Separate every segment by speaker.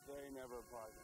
Speaker 1: Say never, partner.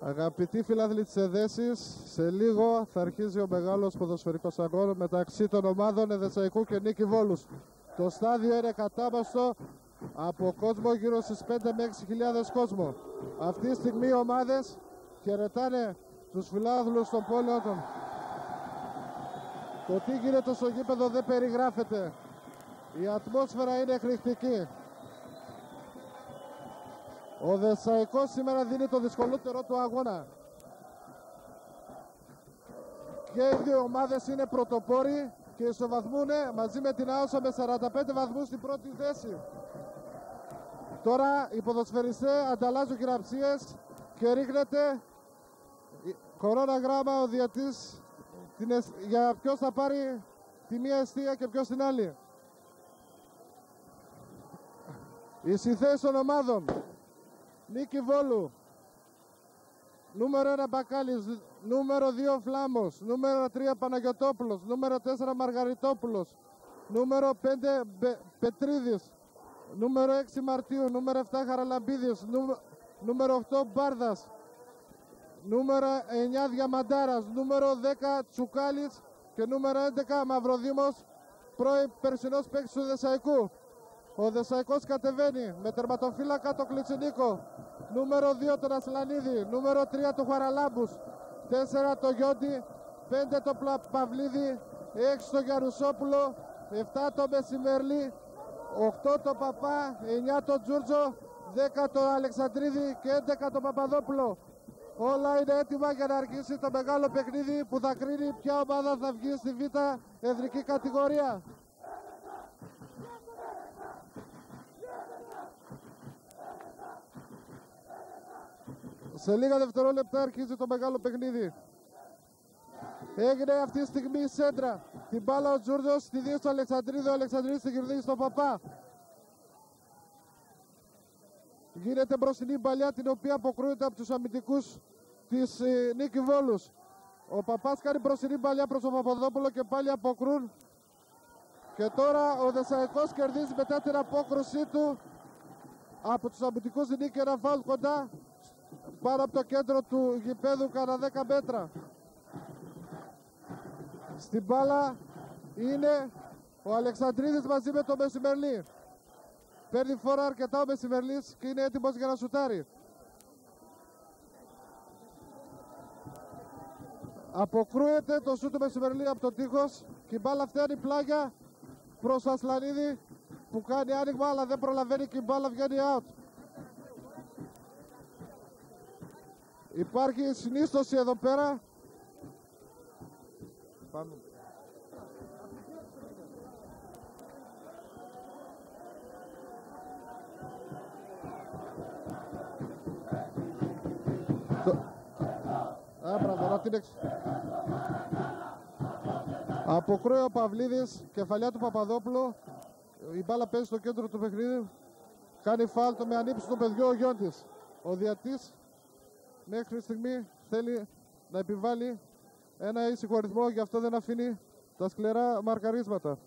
Speaker 2: Αγαπητοί φιλάθλοι της Εδέσης, σε λίγο θα αρχίζει ο μεγάλος ποδοσφαιρικός αγώνα μεταξύ των ομάδων Εδεσσαϊκού και Νίκη Βόλους. Το στάδιο είναι κατάμαστο από κόσμο γύρω στις 5 με 6.000 κόσμο. Αυτή τη στιγμή οι ομάδες χαιρετάνε τους φιλάθλους των πόλεων. Το τι γίνεται στο γήπεδο δεν περιγράφεται. Η ατμόσφαιρα είναι εκρηκτική. Ο Δεσσαϊκός σήμερα δίνει το δυσκολότερο του αγώνα. Και οι δύο ομάδες είναι πρωτοπόροι και ισοβαθμούν μαζί με την ΑΟΣΑ με 45 βαθμούς στην πρώτη θέση. Τώρα οι ποδοσφαιριστές ανταλλάζουν χειραψίες και ρίχνεται κορώνα γράμμα ο διαιτής για ποιος θα πάρει τη μία εστία και ποιος την άλλη. Οι συνθέσεις των ομάδων: Νίκη Βόλου, νούμερο 1 Μπακάλης, νούμερο 2 Φλάμος, νούμερο 3 Παναγιωτόπουλος, νούμερο 4 Μαργαριτόπουλος, νούμερο 5 Πετρίδης, νούμερο 6 Μαρτίου, νούμερο 7 Χαραλαμπίδης, νούμερο 8 Μπάρδας, νούμερο 9 Διαμαντάρας, νούμερο 10 Τσουκάλης και νούμερο 11 Μαυροδήμος, πρώην περσινός παίκτης του Δεσσαϊκού. Ο Δεσσαϊκός κατεβαίνει με τερματοφύλακα το Κλιτσινίκο, νούμερο 2 τον Ασλανίδη, νούμερο 3 τον Χαραλάμπους, 4 το Γιόντι, 5 το Παυλίδη, 6 το Γιαρουσόπουλο, 7 το Μεσημερλή, 8 το Παπά, 9 το Τζούρτζο, 10 το Αλεξανδρίδη και 11 το Παπαδόπουλο. Όλα είναι έτοιμα για να αρχίσει το μεγάλο παιχνίδι που θα κρίνει ποια ομάδα θα βγει στη Β' εδρική κατηγορία. Σε λίγα δευτερόλεπτα αρχίζει το μεγάλο παιχνίδι. Έγινε αυτή τη στιγμή η σέντρα. Την μπάλα ο Τζούρτζος τη δίνει στο Αλεξανδρίδη, ο Αλεξανδρίδης την κερδίζει στον Παπά. Γίνεται μπροστινή παλιά, την οποία αποκρούεται από τους αμυντικούς της Νίκη Βόλους. Ο Παπάς κάνει μπροστινή παλιά προς τον Παπαδόπουλο και πάλι αποκρούν. Και τώρα ο Δεσσαϊκός κερδίζει μετά την απόκρουσή του από τους αμυντικούς της Νίκη, ένα φάουλ κοντά πάνω από το κέντρο του γηπέδου, κάνα 10 μέτρα. Στην μπάλα είναι ο Αλεξανδρίδης μαζί με τον Μεσημερλή. Παίρνει φορά αρκετά ο Μεσημερλής και είναι έτοιμος για να σουτάρει. Αποκρούεται το σούτ του Μεσημερλή από τον τείχος και η μπάλα φτάνει πλάγια προς τον Ασλανίδη που κάνει άνοιγμα, αλλά δεν προλαβαίνει και η μπάλα βγαίνει out. Υπάρχει συνίστοση εδώ πέρα. Πάμε. Αποκρούει ο Παυλίδης, κεφαλιά του Παπαδόπουλου. Η μπάλα παίζει στο κέντρο του παιχνίδι. Κάνει φάλτο με ανήψη του παιδιού ο Γιώντης. Ο διατής μέχρι στιγμή θέλει να επιβάλλει ένα ήσυχο ρυθμό, γι' αυτό δεν αφήνει τα σκληρά μαρκαρίσματα.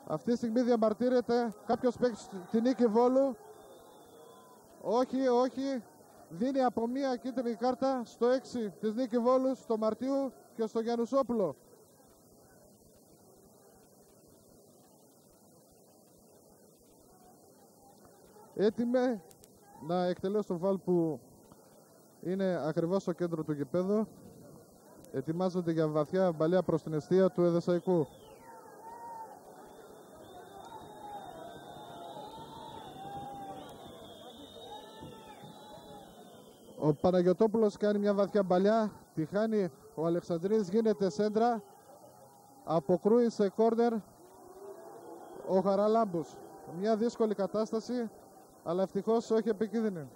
Speaker 2: Αυτή τη στιγμή διαμαρτύρεται κάποιος παίκτης τη Νίκη Βόλου. Όχι, όχι. Δίνει από μία κίτρινη κάρτα στο 6 της Νίκη Βόλου, στο Μαρτίου και στο Γιαννουσόπουλο. Έτοιμε να εκτελέσει το φάουλ που είναι ακριβώς στο κέντρο του γηπέδου. Ετοιμάζονται για βαθιά μπαλιά προς την εστία του Εδεσσαϊκού. Ο Παναγιωτόπουλος κάνει μια βαθιά μπαλιά, τη χάνει ο Αλεξανδρίδης, γίνεται σέντρα, αποκρούει σε κόρνερ ο Χαραλάμπους. Μια δύσκολη κατάσταση, αλλά ευτυχώς όχι επικίνδυνη.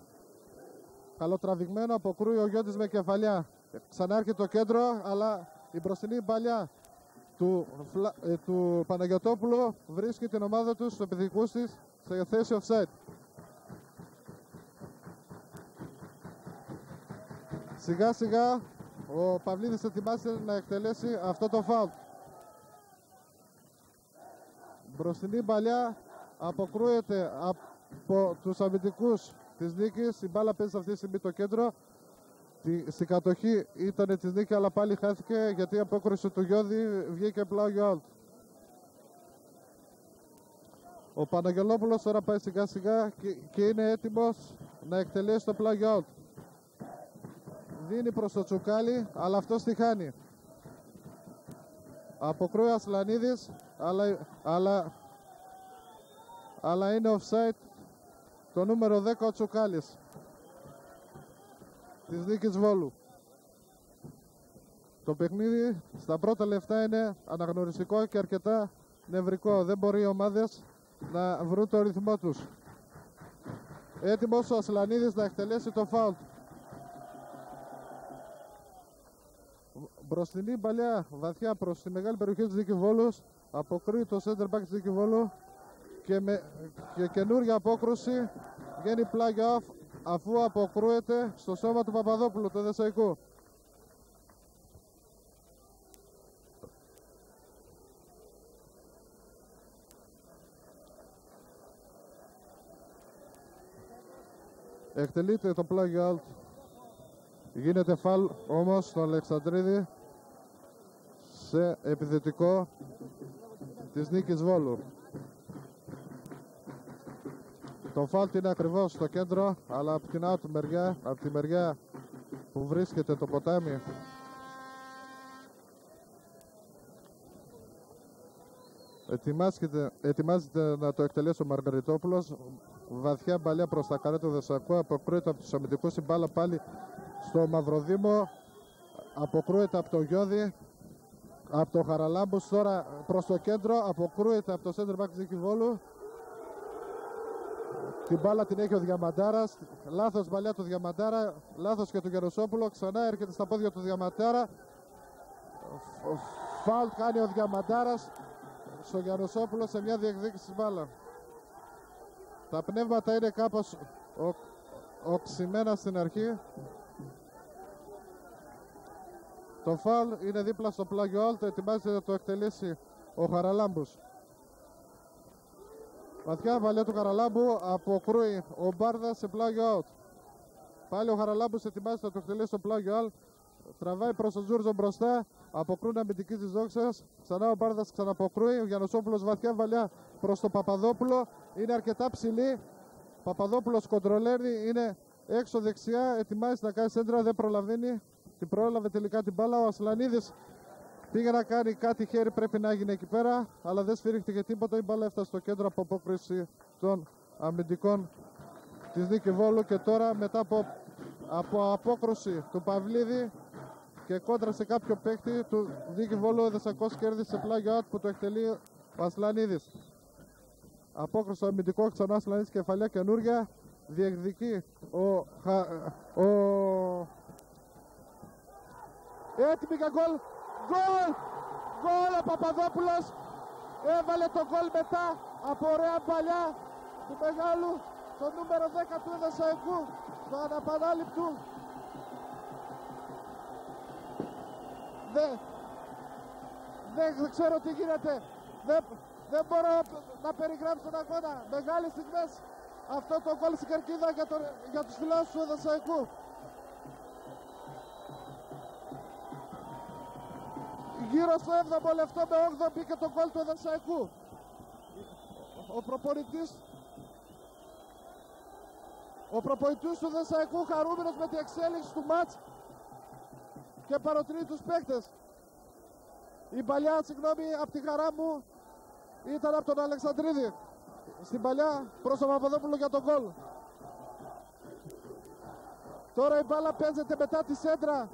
Speaker 2: Καλοτραβηγμένο, αποκρούει ο Γιώντης με κεφαλιά. Ξανάρχει το κέντρο, αλλά η μπροστινή μπαλιά του Παναγιωτόπουλου βρίσκει την ομάδα του στους επιθετικούς της σε θέση offside. Σιγά σιγά ο Παυλίδης ετοιμάζεται να εκτελέσει αυτό το φάουλ. Μπροστινή μπαλιά αποκρούεται από τους αμυντικούς της Νίκης. Η μπάλα παίζει αυτή τη στιγμή το κέντρο. Στην κατοχή ήταν της Νίκη, αλλά πάλι χάθηκε γιατί η απόκριση του Γιώδη βγήκε πλάγιο out. Ο Παναγιολόπουλος τώρα πάει σιγά σιγά και είναι έτοιμος να εκτελέσει το πλάγιο out. Δίνει προς το Τσουκάλι, αλλά αυτός τη χάνει. Αποκρούει Ασλανίδης, αλλά είναι offside το νούμερο 10 ο Τσουκάλης της Νίκης Βόλου. Το παιχνίδι στα πρώτα λεπτά είναι αναγνωριστικό και αρκετά νευρικό. Δεν μπορεί οι ομάδες να βρουν το ρυθμό τους. Έτοιμος ο Ασλανίδης να εκτελέσει το φάουλ. Μπροστινή παλιά βαθιά προς τη μεγάλη περιοχή της Νίκη Βόλους. Αποκρούει το center back της Νίκη Βόλου και καινούργια απόκρουση βγαίνει πλάγιο αφού αποκρούεται στο σώμα του Παπαδόπουλου, του Εδεσσαϊκού. Εκτελείται το πλάγιο out. Γίνεται φαλ όμως στον Αλεξανδρίδη σε επιθετικό της Νίκης Βόλου. Το φάλτ είναι ακριβώς στο κέντρο, αλλά από την out μεριά, από τη μεριά που βρίσκεται το ποτάμι, ετοιμάζεται να το εκτελέσει ο Μαργαριτόπουλος. Βαθιά μπαλιά προς τα καρέ του Δεσσαϊκού, αποκρούεται από τους αμυντικούς, η μπάλα πάλι στο Μαυροδήμο, αποκρούεται από το Γιώδη, από το Χαραλάμπους, τώρα προς το κέντρο, αποκρούεται από το center back της Νίκη Βόλου. Την μπάλα την έχει ο Διαμαντάρας, λάθος μπαλιά του Διαμαντάρα, λάθος και του Γερουσόπουλου, ξανά έρχεται στα πόδια του Διαμαντάρα. Φάουλ κάνει ο Διαμαντάρας στο Γερουσόπουλο σε μια διεκδίκηση μπάλα. Τα πνεύματα είναι κάπως οξυμένα στην αρχή. Το φάουλ είναι δίπλα στο πλάγιο out. Ετοιμάζεται να το εκτελέσει ο Χαραλάμπους. Βαθιά βαλιά του Χαραλάμπου. Αποκρούει ο Μπάρδας σε πλάγιο out. Πάλι ο Χαραλάμπους ετοιμάζεται να το εκτελέσει στο πλάγιο out. Τραβάει προς τον Τζούρτζο μπροστά. Αποκρούν αμυντική της δόξας. Ξανά ο Μπάρδας ξαναποκρούει. Ο Γιαννοσόπουλος βαθιά βαλιά προς τον Παπαδόπουλο. Είναι αρκετά ψηλή. Παπαδόπουλος κοντρολέρει. Είναι έξω δεξιά. Ετοιμάζεται να κάνει σέντρα. Δεν προλαβαίνει. Την πρόλαβε τελικά την μπάλα. Ο Ασλανίδης πήγε να κάνει κάτι χέρι. Πρέπει να έγινε εκεί πέρα. Αλλά δεν σφυρίχτηκε τίποτα. Η μπάλα έφτασε στο κέντρο από απόκριση των αμυντικών της Νίκη Βόλου. Και τώρα μετά από απόκρουση του Παυλίδη και κόντρα σε κάποιο παίκτη του Νίκη Βόλου, ο Δεσσακός κέρδισε πλάγιο out που το εκτελεί ο Ασλανίδης. Απόκρουση στο αμυντικό, ξανά Ασλανίδης, κεφαλιά καινούρια. Διεκδικεί έτοιμη για γκολ. Γκολ! Γκολ ο Παπαδόπουλος. Έβαλε το γκολ μετά από ωραία παλιά του μεγάλου, το νούμερο 10 του Δεσσαϊκού, στο αναπανάληπτου. Δεν ξέρω τι γίνεται. Δεν μπορώ να περιγράψω τον αγώνα. Μεγάλες στιγμές αυτό το γκολ στην κερκίδα για τους φιλάθλους του Δεσσαϊκού. Γύρω στο 7ο λεπτό με 8ο μπήκε το γκολ του Δεσσαϊκού. Ο προπονητής του Δεσσαϊκού χαρούμενος με την εξέλιξη του μάτς και παροτρύνει τους παίκτες. Η παλιά, από τη χαρά μου ήταν από τον Αλεξανδρίδη. Στην παλιά προς τον Παπαδόπουλο για τον γκολ. Τώρα η μπάλα παίζεται μετά τη σέντρα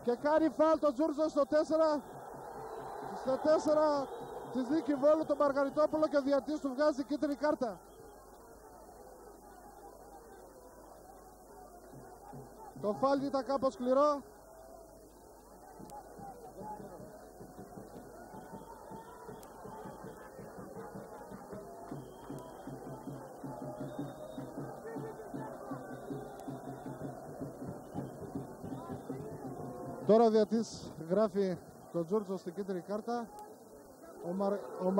Speaker 2: και κάνει φάουλ τον Τζούρτζο στο 4. Στο 4 της Νίκη Βόλου τον Μαργαριτόπουλο και ο διαιτητής του βγάζει κίτρινη κάρτα. Το φάουλ ήταν κάπως σκληρό. Τώρα ο διαιτητής γράφει τον Τζούρτζο στην κίτρινη κάρτα. Ο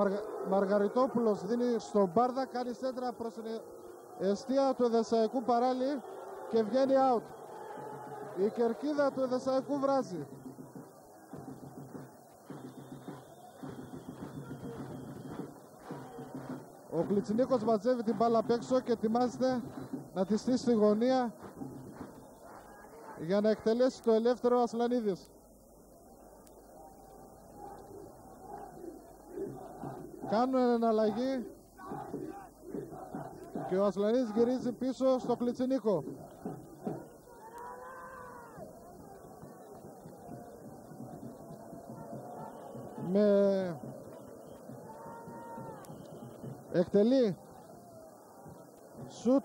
Speaker 2: Μαργαριτόπουλος δίνει στον Μπάρδα, κάνει σέντρα προς την εστία του Εδεσσαϊκού παράλληλη και βγαίνει out. Η κερκίδα του Εδεσσαϊκού βράζει. Ο Κλιτσινίκος μαζεύει την μπάλα απ' έξω και ετοιμάζεται να τη στήσει στη γωνία για να εκτελέσει το ελεύθερο Ασλανίδης. Κάνουν εναλλαγή και ο Ασλανίδης γυρίζει πίσω στο Κλιτσινίκο. Εκτελεί σουτ,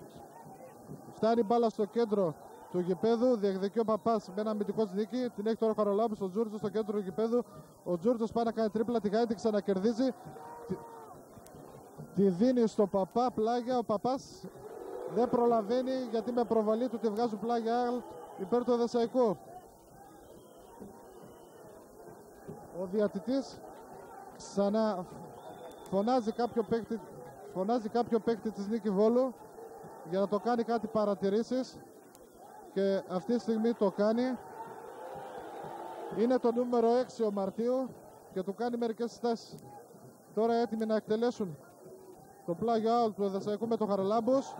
Speaker 2: φτάνει μπάλα στο κέντρο του γηπέδου, διεκδικεί ο Παπάς με ένα αμυντικό νίκη. Την έχει τώρα ο Χαραλάμπους στον Τζούρτζο στο κέντρο του γηπέδου. Ο Τζούρτζος πάει να κάνει τρίπλα, τη χάνει, την ξανακερδίζει. Τη δίνει στο Παπά, πλάγια. Ο Παπάς δεν προλαβαίνει γιατί με προβολή του τη βγάζουν πλάγια υπέρ του Εδεσσαϊκού. Ο διατητής ξανά φωνάζει κάποιο παίκτη της Νίκη Βόλου για να το κάνει κάτι παρατηρήσεις και αυτή τη στιγμή το κάνει. Είναι το νούμερο 6 ο Μαρτίου και του κάνει μερικές συστάσεις. Τώρα έτοιμοι να εκτελέσουν το πλάγιο out του Εδεσσαϊκού με το Χαραλάμπους.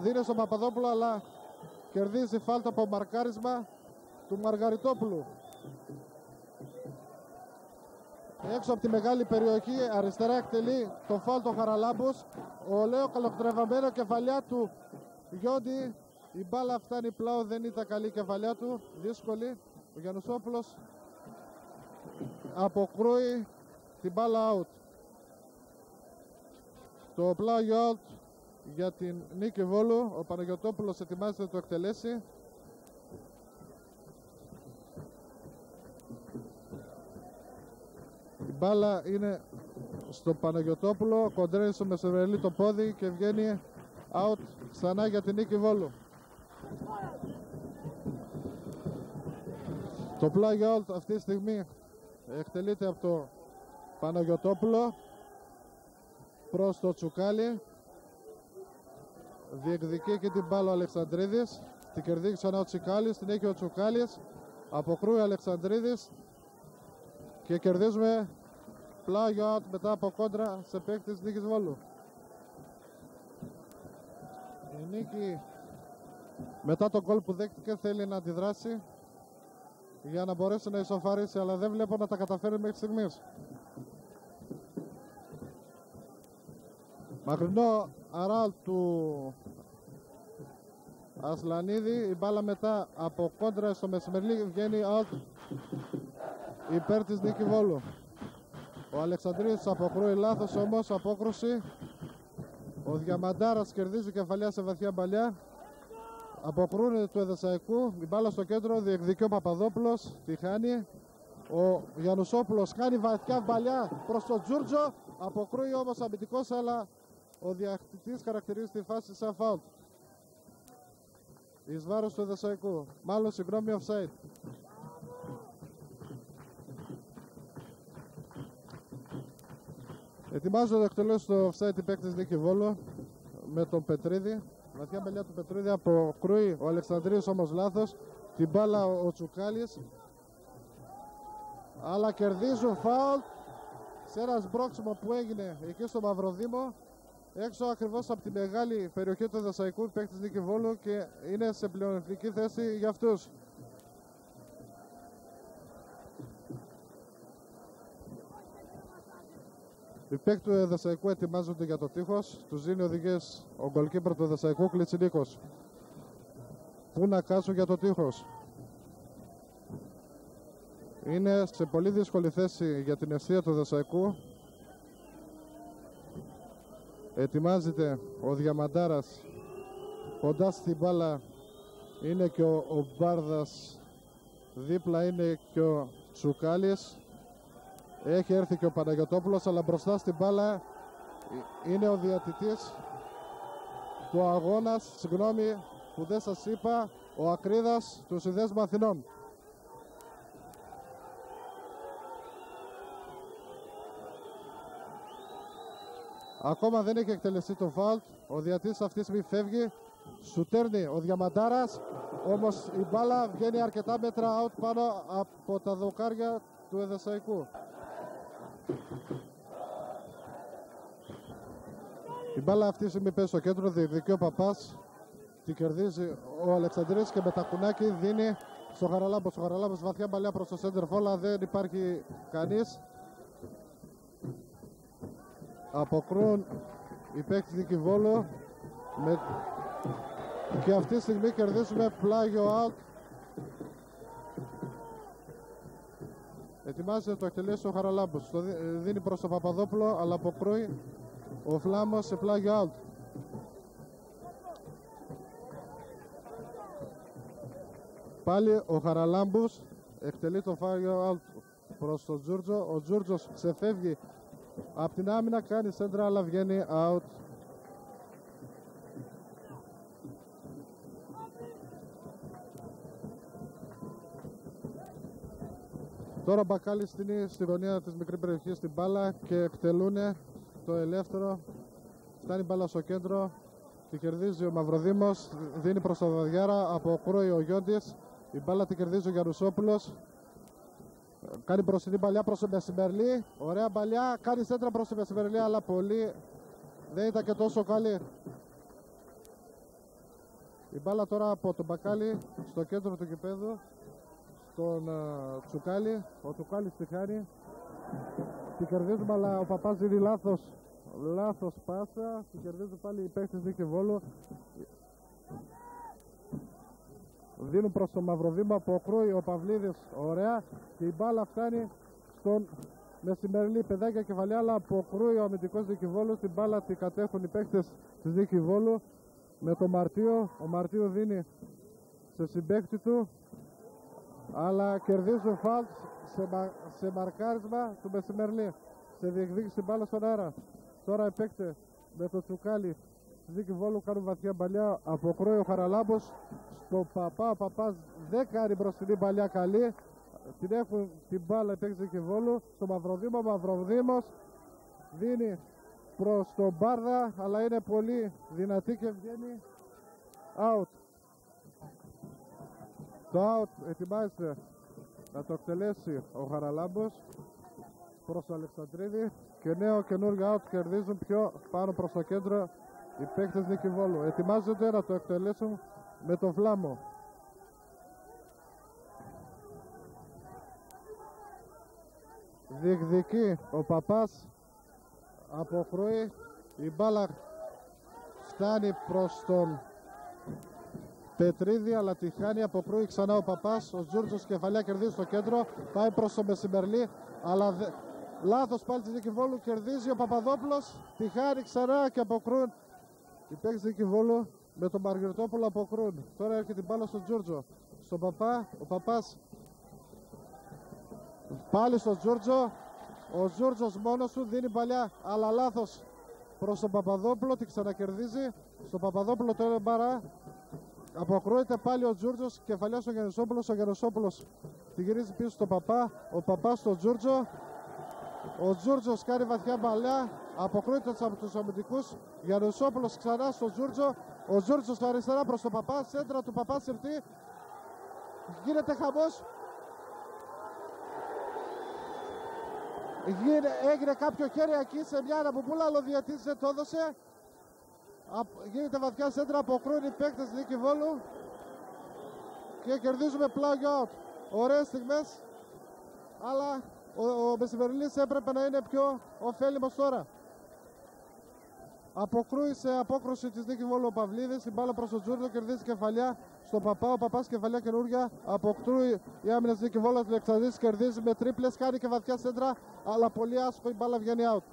Speaker 2: Δίνει στον Παπαδόπουλο αλλά κερδίζει φάλτα από μαρκάρισμα του Μαργαριτόπουλου. Έξω από τη μεγάλη περιοχή αριστερά εκτελεί το φάουλ των Χαραλάμπους. Ο Λέο καλοκτρεβαμένο κεφαλιά του Γιόντι. Η μπάλα φτάνει πλάω, δεν ήταν καλή η κεφαλιά του, δύσκολη. Ο Γιαννουσόπουλος αποκρούει την μπάλα out. Το πλάγιο out για την Νίκη Βόλου. Ο Παναγιωτόπουλος ετοιμάζεται να το εκτελέσει. Η μπάλα είναι στο Παναγιωτόπουλο, κοντρέει στο Μεσοβερελή το πόδι και βγαίνει Out ξανά για την Νίκη Βόλου. Το πλάγιο out αυτή τη στιγμή εκτελείται από το Παναγιωτόπουλο προς το Τσουκάλι. Διεκδικεί και την μπάλα ο Αλεξανδρίδης. Την κερδίζει ξανά ο Τσουκάλης. Την έχει ο Τσουκάλης. Αποκρούει ο Αλεξανδρίδης. Και κερδίζουμε πλάγιο out μετά από κόντρα σε παίκτη της Νίκης Βόλου. Η Νίκη μετά τον γκολ που δέχτηκε θέλει να αντιδράσει για να μπορέσει να ισοφαρίσει, αλλά δεν βλέπω να τα καταφέρει μέχρι στιγμής. Μακρινό αράουλ του Ασλανίδη. Η μπάλα μετά από κόντρα στο Μεσημερλί βγαίνει out υπέρ της Νίκη Βόλου. Ο Αλεξανδρίδης αποκρούει λάθος όμως απόκρουση. Ο Διαμαντάρας κερδίζει κεφαλιά σε βαθιά μπαλιά. Αποκρούνεται του Εδεσσαϊκού. Η μπάλα στο κέντρο, διεκδικεί ο Παπαδόπουλος. Τη χάνει. Ο Γιαννουσόπουλος κάνει βαθιά μπαλιά προς τον Τζούρτζο. Αποκρούει όμως αμυντικός, αλλά ο διαχτητής χαρακτηρίζει τη φάση σαν φάουλ. Εις βάρος του Εδεσσαϊκού. Μάλλον συγγνώμη, offside. Ετοιμάζονται να εκτελέσει το offside η παίκτης Νίκη Βόλου με τον Πετρίδη. Βαθιά μπαλιά του Πετρίδη, αποκρούει ο Αλεξανδρίου όμως λάθος. Την μπάλα ο Τσουκάλης. Αλλά κερδίζουν φάουλ σε ένα σμπρώξιμο που έγινε εκεί στο Μαυροδήμο. Έξω ακριβώς από τη μεγάλη περιοχή του Εδεσσαϊκού παίκτης Νίκη Βόλου και είναι σε πλεονεκτική θέση για αυτούς. Οι παίκτες του Εδεσσαϊκού ετοιμάζονται για το τείχος. Τους δίνει οδηγίες ο γκολκίπερ του Εδεσσαϊκού, Κλιτσινίκος. Πού να κάσουν για το τείχος. Είναι σε πολύ δύσκολη θέση για την ευθεία του Εδεσσαϊκού. Ετοιμάζεται ο Διαμαντάρας. Κοντά στην μπάλα είναι και ο Μπάρδας. Δίπλα είναι και ο Τσουκάλης. Έχει έρθει και ο Παναγιωτόπουλος, αλλά μπροστά στην μπάλα είναι ο διαιτητής του αγώνα, συγγνώμη που δεν σας είπα, ο Ακρίδας του Συνδέσμου Αθηνών. Ακόμα δεν έχει εκτελεστεί το φάουλ. Ο διαιτητής αυτή τη στιγμή φεύγει. Σουτέρνει ο Διαμαντάρας, όμως η μπάλα βγαίνει αρκετά μέτρα out πάνω από τα δοκάρια του Εδεσσαϊκού. Η μπάλα αυτή τη στιγμή παίζει στο κέντρο, διεκδικεί ο Παπάς. Την κερδίζει ο Αλεξανδρής και με τα κουνάκι δίνει στο Χαραλάμπος. Ο Χαραλάμπος βαθιά μπαλιά προς το center for, αλλά δεν υπάρχει κανείς. Αποκρούν οι παίκτες Νίκη Βόλου και αυτή τη στιγμή κερδίζουμε πλάγιο out. Ετοιμάζεται να το εκτελέσει ο Χαραλάμπος. Το δίνει προς τον Παπαδόπουλο, αλλά αποκρούει ο Φλάμος σε πλάγιο out. Πάλι ο Χαραλάμπους εκτελεί το πλάγιο out προς τον Τζούρτζο. Ο Τζούρτζος ξεφεύγει από την άμυνα, κάνει σέντρα, αλλά βγαίνει out. Τώρα Μπακάλης είναι στη γωνία της μικρής περιοχής στην μπάλα και εκτελούν το ελεύθερο. Φτάνει μπάλα στο κέντρο, τη κερδίζει ο Μαυροδήμος, δίνει προς το Βαδιάρα, αποκρούει ο Γιώντης. Η μπάλα την κερδίζει ο Γιαννουσόπουλος. Κάνει μπροστινή παλιά προς το Μεσημερλί. Ωραία παλιά, κάνει σέντρα προς το Μεσημερλί, αλλά πολύ δεν ήταν και τόσο καλή. Η μπάλα τώρα από τον Μπακάλη στο κέντρο του γηπέδου, στον Τσουκάλη. Ο Τσουκάλης τη χάνει. Την κερδίζουμε, αλλά ο Παπάς δίνει λάθος πάσα. Την κερδίζουν πάλι οι παίκτες Νίκη Βόλου. Δίνουν προς το Μαυροδήμα, αποκρούει ο Παυλίδης, ωραία, και η μπάλα φτάνει στον Μεσημερλί. Παιδάκια κεφαλιά, αλλά αποκρούει ο αμυντικός Νίκη Βόλου. Την μπάλα την κατέχουν οι παίκτες της Νίκη Βόλου με τον Μαρτίο. Ο Μαρτίο δίνει σε συμπαίκτη του, αλλά κερδίζουν φάουλ σε μαρκάρισμα του Μεσημερλί. Σε διεκδίκηση μπάλα στον αέρα. Τώρα οι παίκτες με το Τσουκάλι της Νίκη Βόλου κάνουν βαθιά παλιά. Αποκρούει ο Χαραλάμπος στο Παπά. Ο Παπάς δεν κάνει μπροστινή παλιά καλή. Την έχουν την μπάλα παίξει Νίκη Βόλου. Στο Μαυροδήμο. Μαυροδήμος δίνει προς τον Μπάρδα, αλλά είναι πολύ δυνατή και βγαίνει out. Το out ετοιμάζεται να το εκτελέσει ο Χαραλάμπος προς το Αλεξανδρίδη και νέο καινούργιο out κερδίζουν πιο πάνω προς το κέντρο οι παίκτες Νίκη Βόλου. Ετοιμάζονται να το εκτελέσουν με το Βλάμο. Διεκδικεί ο Παπάς, αποκρούει, η μπάλα φτάνει προς τον Πετρίδη, αλλά τη χάνει, αποκρούει ξανά ο Παπάς. Ο Τζούρτζος κεφαλιά κερδίζει στο κέντρο, πάει προς τον Μεσημερλή, αλλά λάθος πάλι της Νίκη Βόλου, κερδίζει ο Παπαδόπουλος, τη χάνει ξανά και αποκρούν οι παίκτες της Νίκη Βόλου με τον Μαργυριτόπουλο, αποκρούν. Τώρα έρχεται την μπάλα στον Τζούρτζο, στον Παπά, ο Παπάς πάλι στον Τζούρτζο. Ο Τζούρτζος μόνος του δίνει παλιά, αλλά λάθος προς τον Παπαδόπουλο, την ξανακερδίζει. Στον Παπαδόπουλο τώρα μπαρά. Αποκρούεται πάλι ο Τζούρτζος, κεφαλιά στον Γιαννησόπουλο. Ο Γιαννησόπουλος τη γυρίζει πίσω στον Παπά. Ο Παπάς στον Τζούρτζο. Ο Τζούρτζος κάνει βαθιά παλιά. Αποκρούεται από τους αμυντικούς. Γιαννησόπουλος ξανά στον Τζούρτζο. Ο Τζούρτζος στα αριστερά προς τον Παπά. Σέντρα του Παπά συρτή. Γίνεται χαμός. Έγινε κάποιο χέρι εκεί σε μια αναμπομπούλα, αλλά ο διαιτητής δεν το έδωσε. Γίνεται βαθιά σέντρα, αποκρούν οι παίκτες Νίκη Βόλου και κερδίζουμε πλάγιο out. Ωραίες στιγμές, αλλά ο Μεσημεριλής έπρεπε να είναι πιο ωφέλιμος τώρα. Αποκρούει σε απόκρουση της Νίκη Βόλου ο Παυλίδης, η μπάλα προς τον Τζούρτζο, κερδίζει κεφαλιά στον Παπά. Ο Παπάς κεφαλιά καινούργια, αποκτρούει η άμυνα της Νίκη Βόλου, του Εξαδής, κερδίζει με τρίπλες, κάνει και βαθιά σέντρα, αλλά πολύ άσχο η μπάλα βγαίνει out.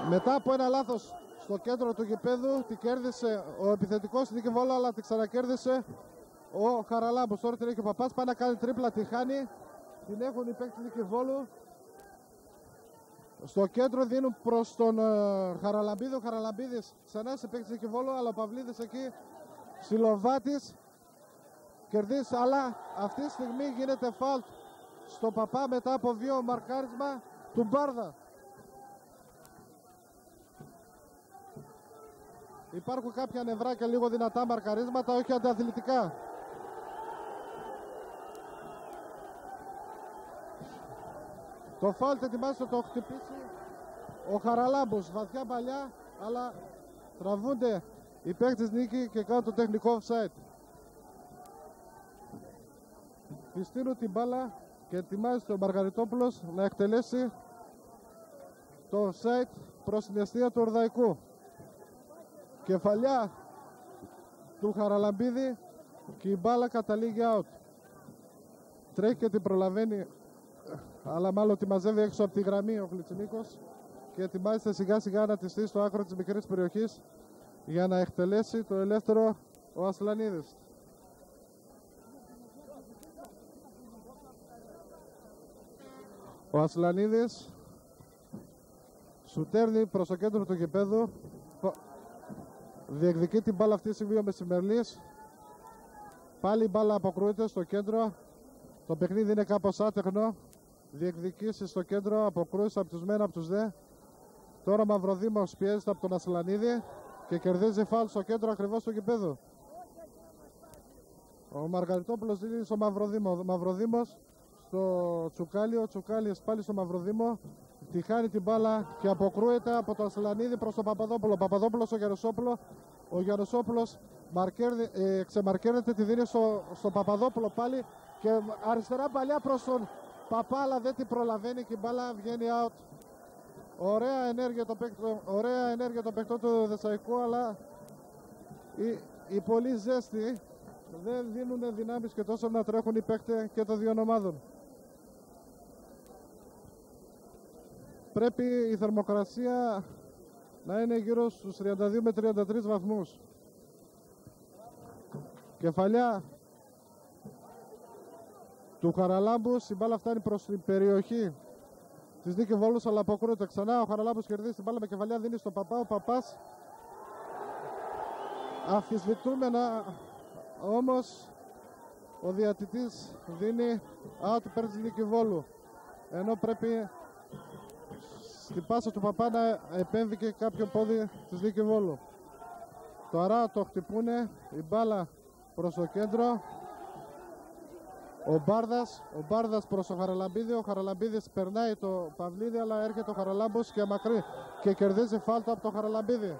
Speaker 2: Μετά από ένα λάθος στο κέντρο του γηπέδου, τη κέρδισε ο επιθετικός Νίκη Βόλου, αλλά τη ξανακέρδισε ο Χαραλάμπος. Τώρα την έχει ο Παπάς, πάει να κάνει τρίπλα, τη χάνει. Την έχουν οι παίκτες Νίκη Βόλου. Στο κέντρο δίνουν προς τον Χαραλαμπίδη. Ο Χαραλαμπίδης ξανά σε παίκτες Νίκη Βόλου, αλλά ο Παυλίδης εκεί Σιλοβάτης κερδίζει, αλλά αυτή τη στιγμή γίνεται φάουλ στο Παπά μετά από βίο μαρκάρισμα του Μπάρδα. Υπάρχουν κάποια νευρά και λίγο δυνατά μαρκαρίσματα, όχι αντιαθλητικά. Το φάουλ ετοιμάζεται να το χτυπήσει ο Χαραλάμπος. Βαθιά παλιά, αλλά τραβούνται οι παίκτες Νίκη και κάνουν το τεχνικό offside. Πιστύνουν την μπάλα και ετοιμάζεται ο Μαργαριτόπουλος να εκτελέσει το offside προς την αιστεία του Ορδαϊκού. Κεφαλιά του Χαραλαμπίδη και η μπάλα καταλήγει out. Τρέχει και την προλαβαίνει, αλλά μάλλον τη μαζεύει έξω από τη γραμμή ο Γλυτσινίκος και ετοιμάζεται σιγά σιγά να τη στήσει στο άκρο της μικρής περιοχής για να εκτελέσει το ελεύθερο ο Ασλανίδης. Ο Ασλανίδης σουτέρνει προς το κέντρο του γηπέδου. Διεκδικεί την μπάλα αυτή τη στιγμή ο Μεσημερλής. Πάλι η μπάλα αποκρούεται στο κέντρο. Το παιχνίδι είναι κάπως άτεχνο. Διεκδικήσει στο κέντρο, αποκρούει από τους μεν από τους δε. Τώρα Μαυροδήμος πιέζεται από τον Ασλανίδη και κερδίζει φάουλ στο κέντρο ακριβώς του γηπέδου. Ο Μαργαριτόπουλος δίνει στο Μαυροδήμο. Ο Μαυροδήμος στο Τσουκάλι. Ο Τσουκάλης πάλι στο Μαυροδήμο. Τη χάνει την μπάλα και αποκρούεται από τον Ασλανίδη προς τον Παπαδόπουλο. Ο Παπαδόπουλος στο Γιαννησόπουλο. Ο Γιαννησόπουλος ξεμαρκέρεται, τη δίνει στο Παπαδόπουλο πάλι και αριστερά παλιά προς τον Παπά, αλλά δεν την προλαβαίνει και η μπάλα βγαίνει out. Ωραία ενέργεια το παιχτό του Δεσσαϊκού, αλλά οι πολύ ζέστοι δεν δίνουν δυνάμεις και τόσο να τρέχουν οι παίκτες και των δύο ομάδων. Πρέπει η θερμοκρασία να είναι γύρω στους 32 με 33 βαθμούς. Κεφαλιά του Χαραλάμπους, η μπάλα φτάνει προς την περιοχή της Νίκη Βόλους, αλλά αποκρούεται ξανά. Ο Χαραλάμπους κερδίζει την μπάλα με κεφαλιά, δίνει στον Παπά. Ο Παπάς αμφισβητούμενα, όμως ο διαιτητής δίνει out υπέρ της Νίκη Βόλου, ενώ πρέπει στην πάσα του Παπά να επέμβει και κάποιο πόδι της Νίκη Βόλου. Τώρα το χτυπούνε, η μπάλα προς το κέντρο. Ο Μπάρδας προς το Χαραλαμπίδη. Ο Χαραλαμπίδης περνάει το Παυλίδη, αλλά έρχεται ο Χαραλάμπος και μακρύ και κερδίζει φάλτο από το Χαραλαμπίδη.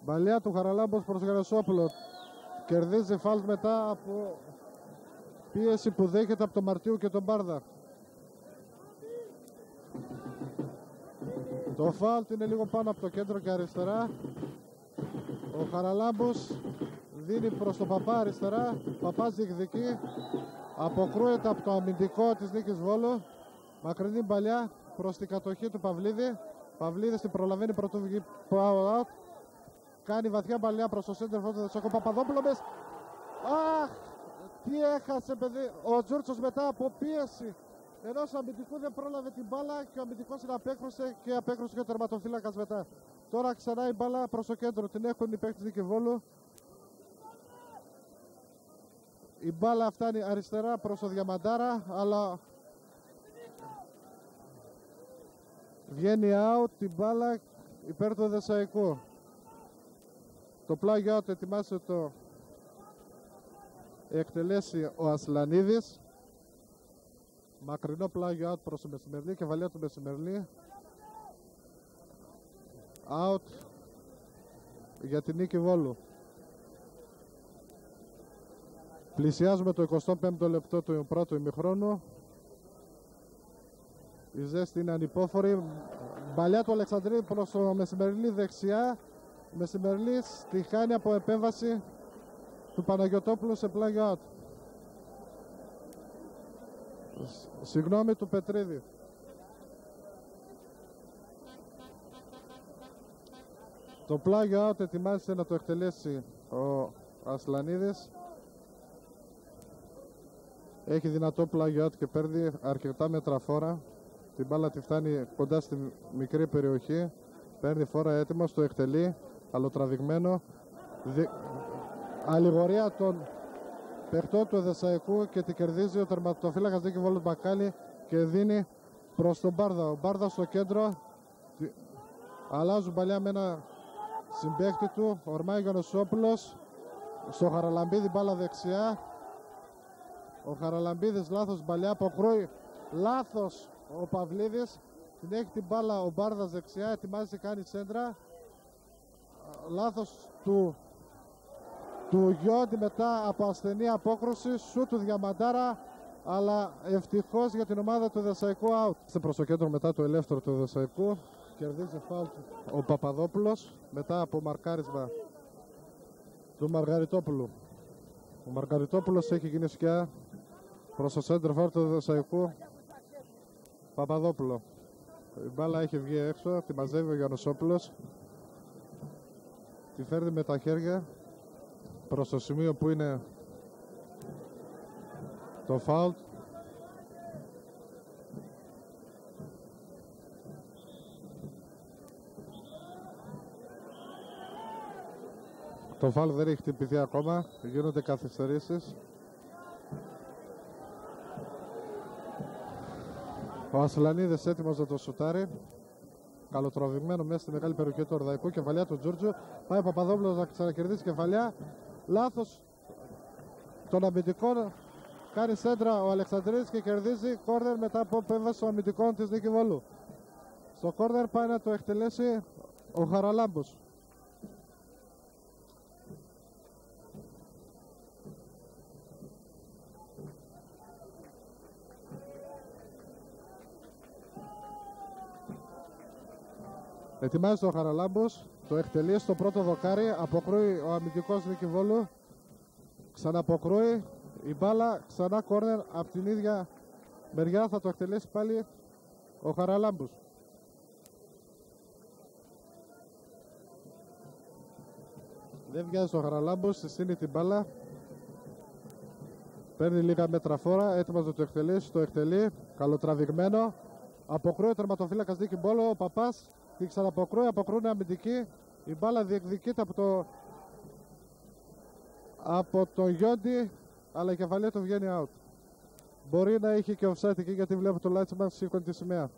Speaker 2: Μπαλιά του Χαραλάμπος προς Γερασόπουλο. Κερδίζει φάλτ μετά από πίεση που δέχεται από τον Μαρτίου και τον Μπάρδα. Το φάλτ είναι λίγο πάνω από το κέντρο και αριστερά. Ο Χαραλάμπος δίνει προς τον Παπά αριστερά. Παπάς διεκδικεί. Αποκρούεται από το αμυντικό της Νίκης Βόλου. Μακρινή μπαλιά προς την κατοχή του Παυλίδη. Παυλίδης την προλαβαίνει πρωτού βγει out. Κάνει βαθιά μπαλιά προς το center for του Δεσσακού. Παπαδόπουλο μες. Αχ! Τι έχασε, παιδί. Ο Τζούρτσος μετά από πίεση ενός αμυντικού δεν πρόλαβε την μπάλα και ο αμυντικός την απέκρουσε και ο τερματοφύλακας μετά. Τώρα ξανά η μπάλα προς το κέντρο. Την έχουν οι παίκτες Νίκη Βόλου. Η μπάλα φτάνει αριστερά προς το Διαμαντάρα, αλλά βγαίνει out την μπάλα υπέρ του Δεσσαϊκού. Το πλάγιο out ετοιμάσει το εκτελέσει ο Ασλανίδης. Μακρινό πλάγιο out προς το Μεσημερλή, κεφαλιά του Μεσημερλή. Out για την Νίκη Βόλου. Πλησιάζουμε το 25ο λεπτό του πρώτου ημιχρόνου. Η ζέστη είναι ανυπόφορη. Μπαλιά του Αλεξανδρίου προς το Μεσημερλή δεξιά. Μεσημερλής τη χάνει από επέμβαση του Παναγιωτόπουλου σε πλάγιο out. Συγγνώμη του Πετρίδη. Το πλάγιο out ετοιμάζεται να το εκτελέσει ο Ασλανίδης. Έχει δυνατό πλάγιο out και παίρνει αρκετά μέτρα φόρα. Την μπάλα τη φτάνει κοντά στη μικρή περιοχή. Παίρνει φόρα έτοιμος, το εκτελεί. Αλλοτραβηγμένο. Αλληγορία των παιχτών του Δεσσαϊκού και την κερδίζει ο τερματοφύλακας Νίκη Βόλου Μπακάλι και δίνει προς τον Μπάρδα. Ο Μπάρδα στο κέντρο. Αλλάζουν παλιά με ένα συμπαίχτη του. Ορμάει Γιονοσόπουλος. Στο Χαραλαμπίδη μπάλα δεξιά. Ο Χαραλαμπίδης λάθος μπαλιά. Αποκρούει λάθος ο Παυλίδης. Την έχει την μπάλα ο Μπάρδας δεξιά. Ετοιμάζει κάνει σέντρα. Λάθος του Γιόντι μετά από ασθενή απόκρουση. Σου του Διαμαντάρα. Αλλά ευτυχώς για την ομάδα του Δεσσαϊκού out. Στην προς το κέντρο μετά το ελεύθερο του Δεσσαϊκού. Κερδίζει φάουλ ο Παπαδόπουλος μετά από μαρκάρισμα του Μαργαριτόπουλου. Ο Μαργαριτόπουλος έχει γίνει σκιά προς το center for του Δεσσαϊκού Παπαδόπουλο. Η μπάλα έχει βγει έξω, τη μαζεύει ο Γιαννοσόπουλος. Τη φέρνει με τα χέρια προς το σημείο που είναι το φάουλ. Το φάουλ δεν έχει χτυπηθεί ακόμα, γίνονται καθυστερήσεις. Ο Ασλανίδης έτοιμος να το σουτάρει. Καλοτραβηγμένο μέσα στη μεγάλη περιοχή του Ορδαϊκού. Κεφαλιά του Τζούρτζου. Πάει ο Παπαδόπουλος να ξανακερδίσει κεφαλιά. Λάθος των αμυντικών. Κάνει σέντρα ο Αλεξανδρίδης και κερδίζει κόρνερ μετά από επέμβαση των αμυντικών της Νίκη Βόλου. Στο κόρνερ πάει να το εκτελέσει ο Χαραλάμπος. Ετοιμάζει ο Χαραλάμπος, το εκτελεί στο πρώτο δοκάρι, αποκρούει ο αμυντικός Νίκη Βόλου, ξαναποκρούει η μπάλα, ξανά κόρνερ από την ίδια μεριά θα το εκτελέσει πάλι ο Χαραλάμπους. Δεν βγάζει ο Χαραλάμπους, συστήνει την μπάλα. Παίρνει λίγα μέτρα φόρα, έτοιμος να το εκτελέσει, το εκτελεί, καλοτραβηγμένο. Αποκρούει ο τερματοφύλακας Νίκη Βόλου, ο Παπάς την ξαναποκρούει, αποκρούν αμυντική. Η μπάλα διεκδικείται από το Γιόντι, αλλά η κεφαλιά του βγαίνει out. Μπορεί να είχε και offside εκεί, γιατί βλέπω το Λάιτσμαν σήκωνε τη σημαία.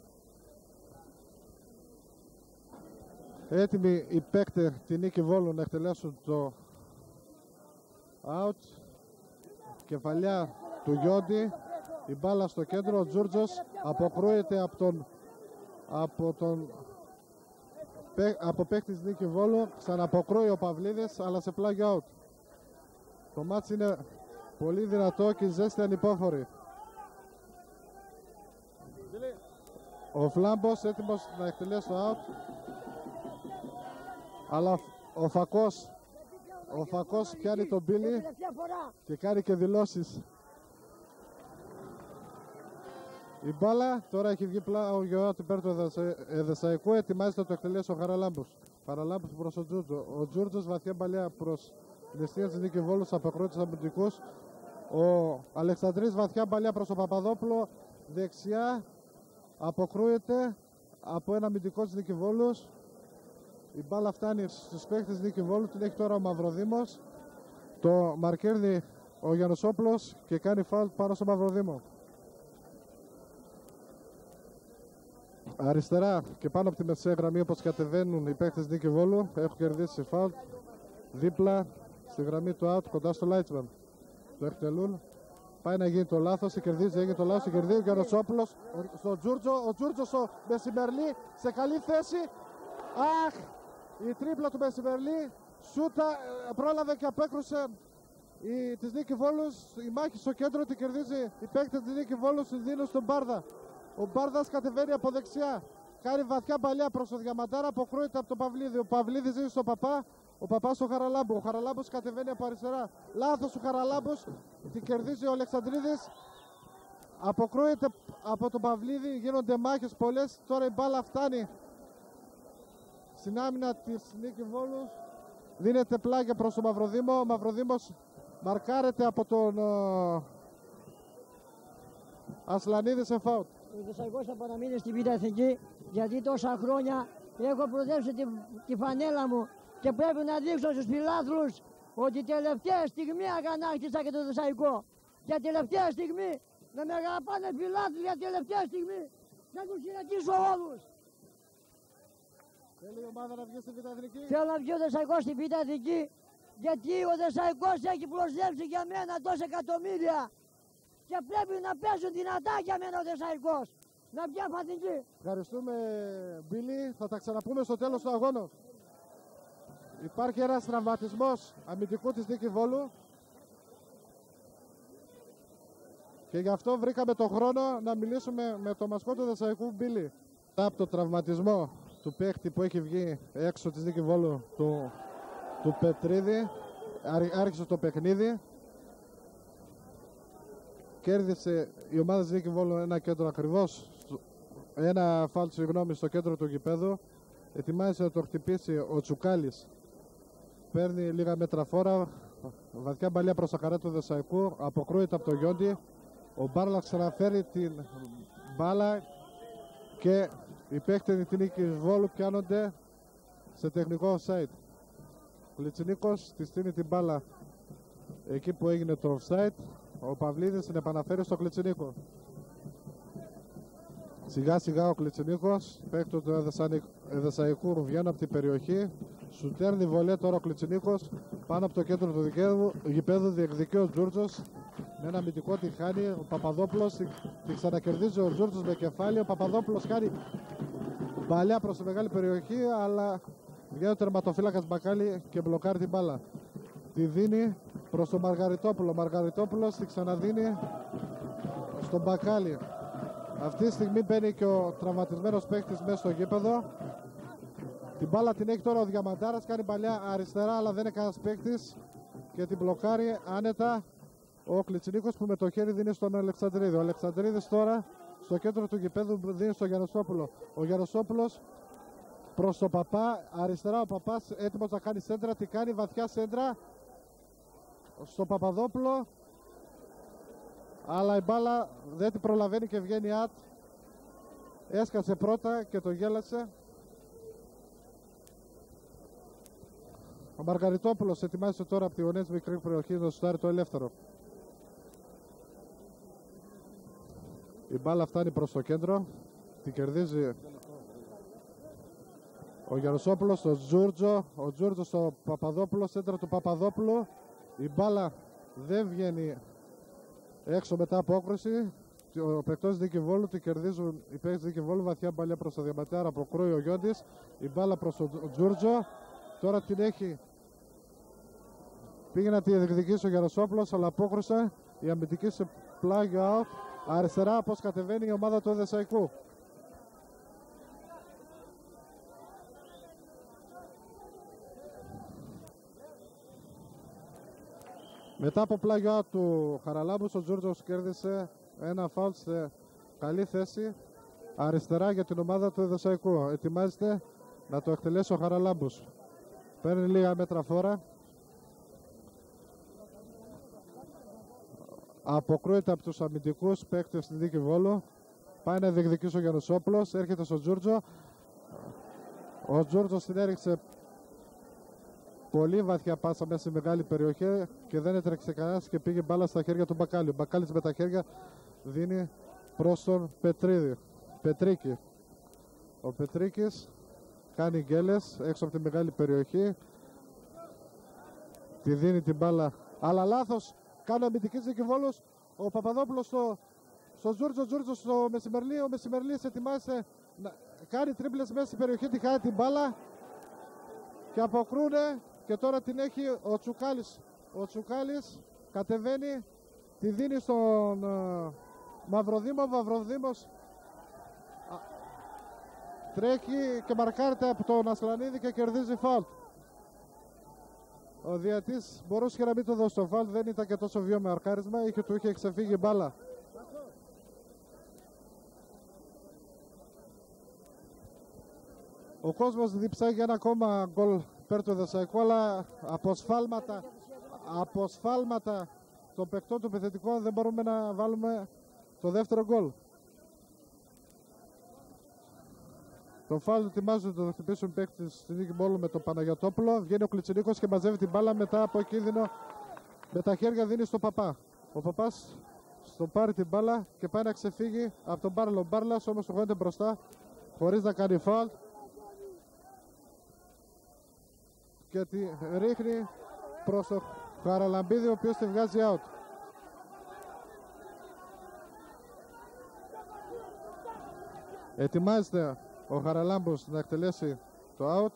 Speaker 2: Έτοιμοι οι παίκτες τη Νίκη Βόλου να εκτελέσουν το out. Κεφαλιά του Γιόντι, η μπάλα στο κέντρο, ο Τζούρτζος αποκρούεται από παίκτης Νίκη Βόλου, ξαναποκρούει ο Παυλίδης, αλλά σε πλάγιο out. Το μάτς είναι πολύ δυνατό και η ζέστη ανυπόφορη. Ο Φλάμπος έτοιμος να εκτελέσει το out, αλλά ο Φακός πιάνει τον Μπίλι και κάνει και δηλώσεις. Η μπάλα τώρα έχει βγει πλάγιο out υπέρ του Εδεσσαϊκού, ετοιμάζεται να το εκτελέσει ο Χαραλάμπους. Χαραλάμπους προς ο Τζούρτζο. Ο Τζούρτζος βαθιά παλιά προς την αιστεία της Νίκη Βόλου, αποκρούει τους αμυντικούς. Ο Αλεξανδρής βαθιά παλιά προς τον Παπαδόπουλο, δεξιά αποκρούεται από ένα αμυντικό της Νίκη Βόλους. Η μπάλα φτάνει στους παίκτες Νίκη Βόλου, την έχει τώρα ο Μαυροδήμος. Το μαρκέρνει ο Γιαννουσόπουλος και κάνει φάουλ πάνω στο Μαυροδήμο. Αριστερά και πάνω από τη μεσαία γραμμή, όπως κατεβαίνουν οι παίκτες Νίκη Βόλου, έχουν κερδίσει φάουλ. Δίπλα στη γραμμή του out, κοντά στο Λάιτσμαν. Το εκτελούν. Πάει να γίνει το λάθος, κερδίζει, έγινε το λάθος, κερδίζει ο Γιαννουσόπουλος στο Τζούρτζο. Ο Τζούρτζο στο Μεσημερλή σε καλή θέση. Αχ! Η τρίπλα του Μεσημερλή, σούτα, πρόλαβε και απέκρουσε της Νίκη Βόλους. Η μάχη στο κέντρο την κερδίζει η παίκτες της Νίκη Βόλους, τη δίνουν στον Μπάρδα. Ο Μπάρδας κατεβαίνει από δεξιά, κάνει βαθιά παλιά προς το Διαμαντάρα, αποκρούεται από τον Παυλίδη. Ο Παυλίδης είναι στον Παπά, ο Παπάς στο Χαραλάμπου. Ο Χαραλάμπους κατεβαίνει από αριστερά. Λάθος του Χαραλάμπους, την κερδίζει ο Αλεξανδρίδης. Αποκρούεται από τον Παυλίδη, γίνονται μάχες πολλές. Τώρα η μπάλα φτάνει στην άμυνα της Νίκη Βόλου, δίνεται πλάγια προς τον Μαυροδήμο. Ο Μαυροδήμος μαρκάρεται από τον Ασλανίδη σε φάουλ.
Speaker 1: Ο Δεσσαϊκός θα παραμείνει στην Β' Εθνική, γιατί τόσα χρόνια έχω προδέψει τη φανέλα μου και πρέπει να δείξω στους φιλάθλους ότι τελευταία στιγμή αγανάκτησα και το Δεσσαϊκό. Για τελευταία στιγμή να με αγαπάνε φιλάθλοι, για τελευταία στιγμή να τους χαιρετήσω όλους.
Speaker 2: Θέλει η ομάδα να βγει στη Β' Εθνική.
Speaker 1: Θέλω να βγει ο Δεσσαϊκός στη Β' Εθνική, γιατί ο Δεσσαϊκός έχει προσδέψει για μένα τόσα εκατομμύρια και πρέπει να παίζουν δυνατά για μένα ο Δεσσαϊκός. Να βγει από Εθνική.
Speaker 2: Ευχαριστούμε, Μπίλι. Θα τα ξαναπούμε στο τέλος του αγώνα. Υπάρχει ένας τραυματισμός αμυντικού της Νίκη Βόλου και γι' αυτό βρήκαμε τον χρόνο να μιλήσουμε με το μασκό του Δεσσαϊκού, Μπίλι. Από το τραυματισμό του παίχτη που έχει βγει έξω της Νίκη Βόλου, του Πετρίδη, άρχισε το παιχνίδι. Κέρδισε η ομάδα της Νίκη Βόλου ένα κέντρο ακριβώς, ένα φάουλ, συγγνώμη, στο κέντρο του γηπέδου. Ετοιμάζεται να το χτυπήσει ο Τσουκάλης. Παίρνει λίγα μέτρα φόρα, βαθιά μπαλιά προς τα καρά του Δεσσαϊκού, αποκρούεται από το Γιόντι. Ο Μπάρλαξ ξαναφέρει την μπάλα και οι παίκτες της Νίκης Βόλου πιάνονται σε τεχνικό offside. Ο Λιτσινίκος τη στείνει την μπάλα εκεί που έγινε το offside. Ο Παυλίδης την επαναφέρει στο Κλιτσινίκο. Σιγά σιγά ο Κλιτσινίκος, παίκτος του Εδεσσαϊκού, βγαίνει από την περιοχή. Σουτέρνει βολέ τώρα ο Κλιτσινίκος πάνω από το κέντρο του γηπέδου, διεκδικεί ο Τζούρτζος. Με ένα αμυντικό τη χάνει ο Παπαδόπουλος, την ξανακερδίζει ο Τζούρτζος με κεφάλι. Ο Παπαδόπουλος κάνει παλιά προς τη μεγάλη περιοχή, αλλά βγαίνει ο τερματοφύλακας Μπακάλι και μπλοκάρει την μπάλα. Τη δίνει προς τον Μαργαριτόπουλο. Ο Μαργαριτόπουλος τη ξαναδίνει στον Μπακάλι. Αυτή τη στιγμή μπαίνει και ο τραυματισμένος παίκτης μέσα στο γήπεδο. Την μπάλα την έχει τώρα ο Διαμαντάρας, κάνει παλιά αριστερά, αλλά δεν είναι κανένας παίκτης και την μπλοκάρει άνετα ο Κλιτσινίκος που με το χέρι δίνει στον Αλεξανδρίδη. Ο Αλεξανδρίδης τώρα στο κέντρο του γηπέδου δίνει στον Γιαννοσόπουλο. Ο Γιαννοσόπουλος προς τον Παπά, αριστερά ο Παπάς έτοιμος να κάνει σέντρα, τι κάνει, βαθιά σέντρα στο Παπαδόπουλο, αλλά η μπάλα δεν την προλαβαίνει και βγαίνει ατ. Έσκασε πρώτα και το γέλασε. Ο Μαργαριτόπουλος ετοιμάζεται τώρα από τη γωνία της μικρή περιοχή να σουτάρει το ελεύθερο. Η μπάλα φτάνει προς το κέντρο, την κερδίζει ο Γιαννοσόπουλος στο Τζούρτζο, ο Τζούρτζο στο Παπαδόπουλο, σέντρα του Παπαδόπουλου. Η μπάλα δεν βγαίνει έξω μετά από όκρουση. Ο παικτός Νικηβόλου την κερδίζουν οι παίκτες Νικηβόλου, βαθιά μπαλιά προς το Διαματιάρα, αποκρούει ο Γιώντης. Η μπάλα προς τον Τζούρτζο, τώρα την έχει. Πήγε να τη διεκδικήσει ο Γιαννοσόπουλος, αλλά απόκρουσε. Η αμυντική σε πλάγιο out. Αριστερά πώς κατεβαίνει η ομάδα του Εδεσσαϊκού. Μετά από πλάγιο out του Χαραλάμπους, ο Τζούρτζος κέρδισε ένα φάουλ σε καλή θέση αριστερά για την ομάδα του Εδεσσαϊκού. Ετοιμάζεται να το εκτελέσει ο Χαραλάμπους. Παίρνει λίγα μέτρα φόρα. Αποκρούεται από τους αμυντικούς παίκτες στην Νίκη Βόλου. Πάει να διεκδικήσει ο Γιαννοσόπουλος. Έρχεται στο Τζούρτζο. Ο Τζούρτζος την έριξε πολύ βαθιά πάσα μέσα στη μεγάλη περιοχή και δεν έτρεξε κανένας και πήγε μπάλα στα χέρια του Μπακάλι. Ο Μπακάλης με τα χέρια δίνει προς τον Πετρίκη. Ο Πετρίκης κάνει γκέλες έξω από τη μεγάλη περιοχή. Τη δίνει την μπάλα, αλλά λάθος. Κάνει αμυντικής Νικηβόλους. Ο Παπαδόπουλος στο Τζούρτζο, Τζούρτζο στο Μεσημερλί. Ο Μεσημερλής ετοιμάζεται να κάνει τρίπλες μέσα στην περιοχή. Τη χάνει την μπάλα και αποκρούνε και τώρα την έχει ο Τσουκάλης. Ο Τσουκάλης κατεβαίνει, τη δίνει στον Μαυροδήμο. Μαυροδήμος τρέχει και μαρκάρεται από τον Ασλανίδη και κερδίζει φάουλ. Ο διαιτής μπορούσε και να μην το δώσει το φάουλ, δεν ήταν και τόσο βιώμενο αρκάρισμα, του είχε ξεφύγει μπάλα. Ο κόσμος διψάει για ένα ακόμα γκολ πέρα του Εδεσσαϊκού, αλλά από σφάλματα των παικτών του επιθετικών δεν μπορούμε να βάλουμε το δεύτερο γκολ. Το φάουλ ετοιμάζονται να χτυπήσουν παίκτες στην Νίκη Βόλου με τον Παναγιωτόπουλο. Βγαίνει ο Κλιτσινίκος και μαζεύει την μπάλα μετά από κίνδυνο. Με τα χέρια δίνει στον Παπά. Ο Παπάς στον πάρει την μπάλα και πάει να ξεφύγει από τον Μπάρλο. Ο Μπάρλας όμως του χώνεται μπροστά χωρίς να κάνει φάουλ. Και τη ρίχνει προς τον Χαραλαμπίδη, ο οποίος τη βγάζει out. Ετοιμάζεται ο Χαραλάμπους να εκτελέσει το out.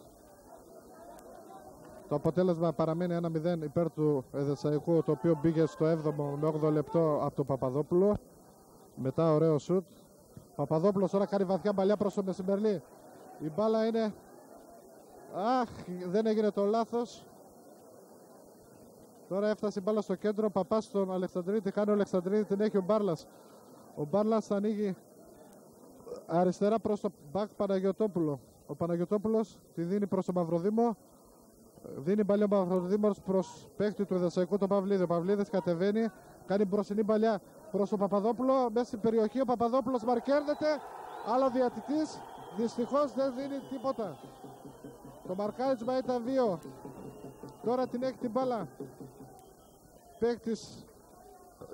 Speaker 2: Το αποτέλεσμα παραμένει 1-0 υπέρ του Εδεσσαϊκού, το οποίο μπήκε στο 7ο με 8ο λεπτό από τον Παπαδόπουλο. Μετά ωραίο σουτ. Παπαδόπουλος τώρα κάνει βαθιά μπαλιά προς τον Μεσημερλή. Η μπάλα είναι... Αχ, δεν έγινε το λάθος. Τώρα έφτασε η μπάλα στο κέντρο. Παπάς στον Αλεξανδρίδη. Κάνει ο Αλεξανδρίδη, την έχει ο Μπάρλας. Ο Μπάρλας ανοίγει αριστερά προς το μπακ Παναγιωτόπουλο. Ο Παναγιωτόπουλος τη δίνει προς τον Μαυροδήμο. Δίνει μπαλιά ο Μαυροδήμος προς παίκτη του Εδεσσαϊκού, τον Παυλίδη. Ο Παυλίδης κατεβαίνει, κάνει μπροστινή μπαλιά προς τον Παπαδόπουλο. Μέσα στην περιοχή ο Παπαδόπουλος μαρκέρδεται. Αλλά ο διατητής δυστυχώς δεν δίνει τίποτα. Το μαρκάρισμα ήταν 2. Τώρα την έχει την μπάλα. Παίκτης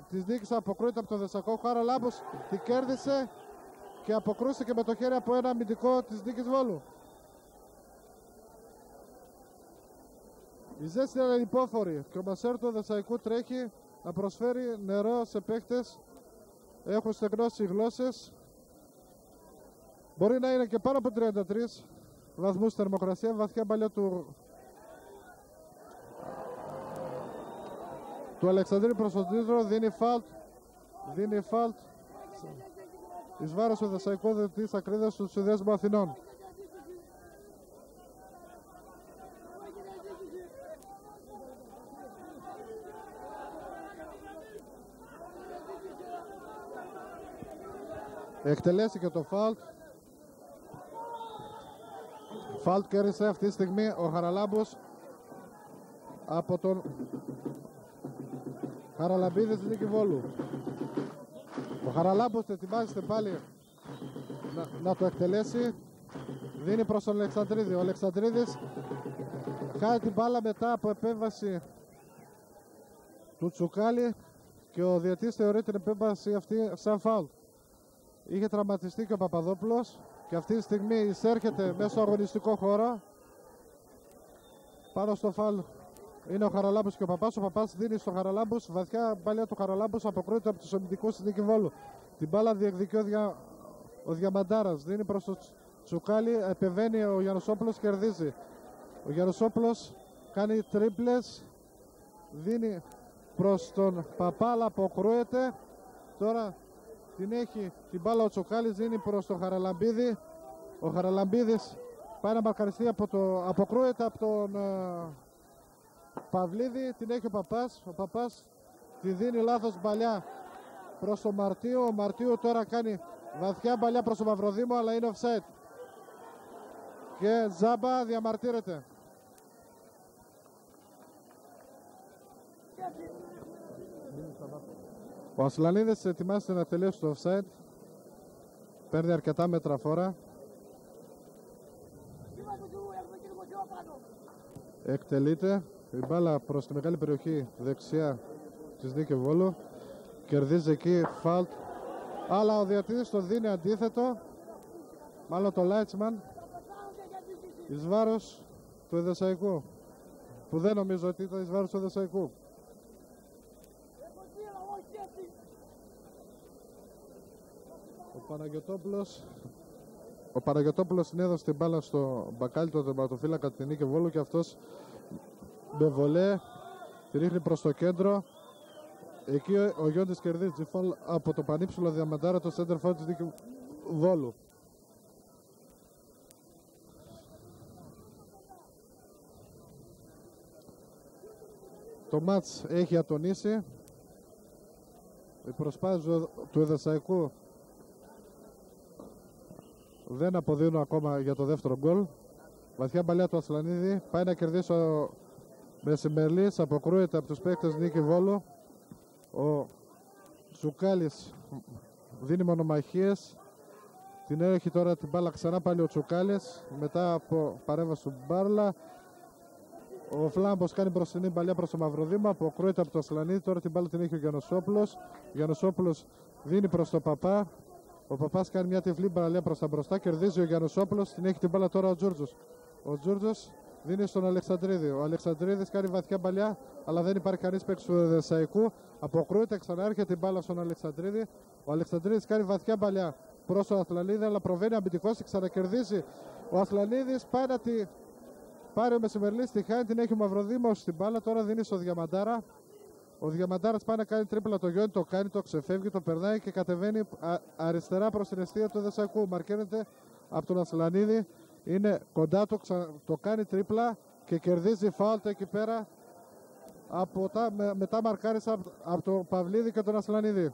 Speaker 2: της Νίκης αποκρούεται από τον Εδεσσαϊκό. Χαραλάμπους την κέρδισε και αποκρούστηκε με το χέρι από ένα αμυντικό της Νίκης Βόλου. Η ζέστη είναι ανυπόφορη και ο μασέρ του Εδεσσαϊκού τρέχει να προσφέρει νερό σε παίκτες. Έχουν στεγνώσει οι γλώσσες. Μπορεί να είναι και πάνω από 33 βαθμούς θερμοκρασία. Βαθιά μπαλιά του Αλεξανδρίου προς τον Τίτρο. Δίνει φάλτ εις βάρος του Εδεσσαϊκού διαιτητής Ακρίδας του Συνδέσμου Αθηνών. Εκτελέσει και το φάουλ. Φάουλ κέρδισε αυτή τη στιγμή ο Χαραλάμπους από τον Χαραλαμπίδη της Νίκη Βόλου. Ο Χαραλάμπους ετοιμάζεται πάλι να το εκτελέσει. Δίνει προς τον Αλεξανδρίδη. Ο Αλεξανδρίδης χάει την μπάλα μετά από επέμβαση του Τσουκάλη και ο διαιτής θεωρεί την επέμβαση αυτή σαν φάουλ. Είχε τραυματιστεί και ο Παπαδόπουλος και αυτή τη στιγμή εισέρχεται μέσα στο αγωνιστικό χώρο. Πάνω στο φάουλ είναι ο Χαραλάμπους και ο Παπάς. Ο Παπάς δίνει στο Χαραλάμπους. Βαθιά μπαλιά του Χαραλάμπους αποκρούεται από τους αμυντικούς της Νίκη Βόλου. Την μπάλα διεκδικεί ο Διαμαντάρας. Δίνει προς το Τσουκάλη. Επεμβαίνει ο Γιαννοσόπουλος, κερδίζει. Ο Γιαννοσόπουλος κάνει τρίπλες. Δίνει προς τον Παπάλα, αποκρούεται. Τώρα την έχει την μπάλα ο Τσουκάλης, δίνει προς τον Χαραλαμπίδη. Ο Χαραλαμπίδης πάει να μαρκαριστεί αποκρούεται από τον Παυλίδη. Την έχει ο Παπάς. Ο Παπάς τη δίνει λάθος μπαλιά προς τον Μαρτίου. Ο Μαρτίου τώρα κάνει βαθιά μπαλιά προς τον Μαυροδήμο, αλλά είναι offside. Και Ζάμπα διαμαρτύρεται. Ο Ασλανίδης ετοιμάζεται να τελειώσει το offside. Παίρνει αρκετά μέτρα φόρα. Εκτελείται. Η μπάλα προς τη μεγάλη περιοχή δεξιά της Νίκη Βόλου. Κερδίζει εκεί φάουλ. Αλλά ο διαιτητής το δίνει αντίθετο. Μάλλον το Λάιτσμαν. Εις βάρος του Εδεσσαϊκού. Που δεν νομίζω ότι ήταν εις βάρος του Εδεσσαϊκού. Ο Παναγιωτόπουλος συνέδωσε την μπάλα στο μπακάλι του τερματοφύλακα την Νίκη Βόλου και αυτός με βολέ τη ρίχνει προς το κέντρο. Εκεί ο Γιώντης κερδίζει φάουλ από το πανύψηλο Διαμαντάρα, το center forward της Νίκη Βόλου. Το μάτς έχει ατονίσει. Οι προσπάθειες του Εδεσσαϊκού δεν αποδίδουν ακόμα για το δεύτερο γκολ. Βαθιά μπαλιά του Ασλανίδη. Πάει να κερδίσει ο Μεσημερλής. Αποκρούεται από τους παίκτες Νίκη Βόλου. Ο Τσουκάλης δίνει μονομαχίες. Την έχει τώρα την μπάλα ξανά πάλι ο Τσουκάλης. Μετά από παρέμβαση του Μπάρλα. Ο Φλάμπος κάνει μπροστινή μπαλιά προς το Μαυροδήμα. Αποκρούεται από το Ασλανίδη. Τώρα την μπάλα την έχει ο Γιαννοσόπουλος. Ο Γιαννοσόπουλος δίνει προς το Παπά. Ο Παπάς κάνει μια τυφλή μπαλιά προς τα μπροστά. Κερδίζει ο Γιαννοσόπουλος. Την έχει την μπάλα τώρα ο Τζούρτζος. Ο Τζούρτζος δίνει στον Αλεξανδρίδη. Ο Αλεξανδρίδης κάνει βαθιά μπαλιά, αλλά δεν υπάρχει κανείς παίκτης του Εδεσσαϊκού. Αποκρούεται, ξανάρχεται την μπάλα στον Αλεξανδρίδη. Ο Αλεξανδρίδης κάνει βαθιά μπαλιά προς τον Αθλανίδη, αλλά προβαίνει αμυντικός και ξανακερδίζει. Ο Αθλανίδης πάει να τη πάρει ο Μεσημερλής, τη χάνει, την έχει ο Μαυροδήμος στην μπάλα. Τώρα δίνει στο Διαμαντάρα. Ο Διαμαντάρας πάει να κάνει τρίπλα το Γιόνι, το κάνει, το ξεφεύγει, το περνάει και κατεβαίνει αριστερά προς την εστία του Εδεσσαϊκού. Μαρκένεται από τον Ασλανίδη. Είναι κοντά του, το κάνει τρίπλα και κερδίζει φάουλ εκεί πέρα. Μετά μαρκάρισε από τον Παυλίδη και τον Ασλανίδη.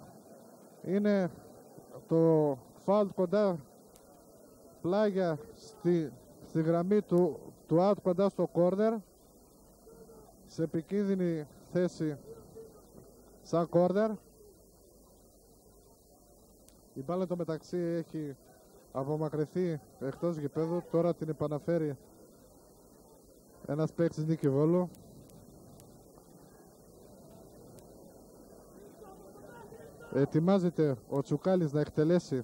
Speaker 2: Είναι το φάουλ κοντά πλάγια στη γραμμή του out κοντά στο κόρνερ. Σε επικίνδυνη θέση σαν κόρνερ. Η μπάλα το μεταξύ έχει απομακρυνθεί εκτός γηπέδου. Τώρα την επαναφέρει ένας παίκτης Νίκη Βόλου. Ετοιμάζεται ο Τσουκάλης να εκτελέσει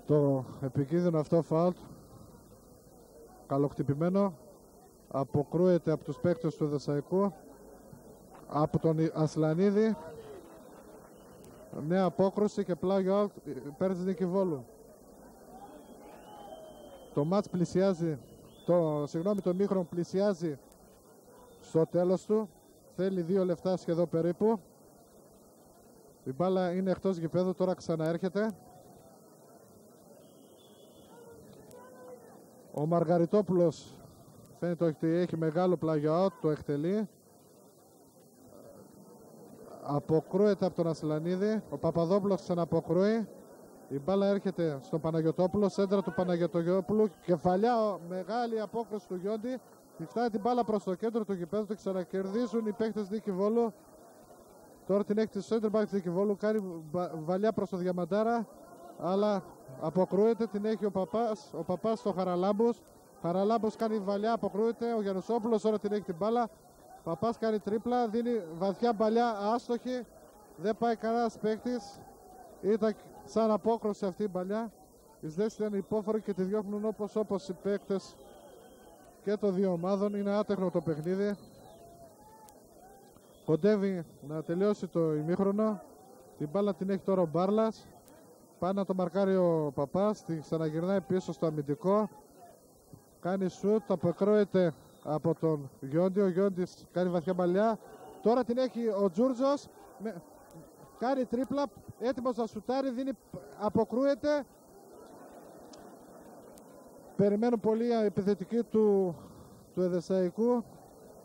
Speaker 2: το επικίνδυνο αυτό φάουλ. Καλοχτυπημένο. Αποκρούεται από τους παίκτες του Εδεσσαϊκού. Από τον Ασλανίδη. Νέα απόκρουση και πλάγιο out υπέρ της Νίκη Βόλου. Το μάτς πλησιάζει, το μήχρονο πλησιάζει στο τέλος του. Θέλει 2 λεπτά σχεδόν περίπου. Η μπάλα είναι εκτός γηπέδου, τώρα ξαναέρχεται. Ο Μαργαριτόπουλος φαίνεται ότι έχει μεγάλο πλάγιο out, το εκτελεί. αποκρούεται από τον Ασλανίδη. Ο Παπαδόπουλος ξαναποκρούει. Η μπάλα έρχεται στον Παναγιωτόπουλο, σέντρα του Παναγιωτόπουλου. Κεφαλιά, μεγάλη απόκρουση του Γιόντι. Φτάνει την μπάλα προς το κέντρο του γηπέδου. Το ξανακερδίζουν οι παίκτες Νίκη Βόλου. Τώρα την έχει τη center back της Νίκη Βόλου. Κάνει βαλιά προς το Διαμαντάρα. Αλλά αποκρούεται, την έχει ο Παπάς στο Χαραλάμπους. Χαραλάμπους κάνει βαλιά, αποκρούεται. Ο Γιαννουσόπουλος τώρα την έχει την μπάλα. Παπάς κάνει τρίπλα, δίνει βαθιά μπαλιά, άστοχη. Δεν πάει κανένας παίκτης. Ήταν σαν απόκρουση αυτή η μπαλιά. Οι δέσεις ήταν υπόφοροι και τη διώχνουν όπως οι παίκτες και των δύο ομάδων. Είναι άτεχνο το παιχνίδι. Κοντεύει να τελειώσει το ημίχρονο. Την μπάλα την έχει τώρα ο Μπάρλας. Πάει να το μαρκάρει ο Παπάς. Την ξαναγυρνάει πίσω στο αμυντικό. Κάνει σουτ, αποκρούεται από τον Γιόντι. Ο Γιόντις κάνει βαθιά μπαλιά. Τώρα την έχει ο Τζούρτζος. Κάνει τρίπλα. Έτοιμος να σουτάρει. Αποκρούεται. Περιμένουν πολύ επιθετική του Εδεσσαϊκού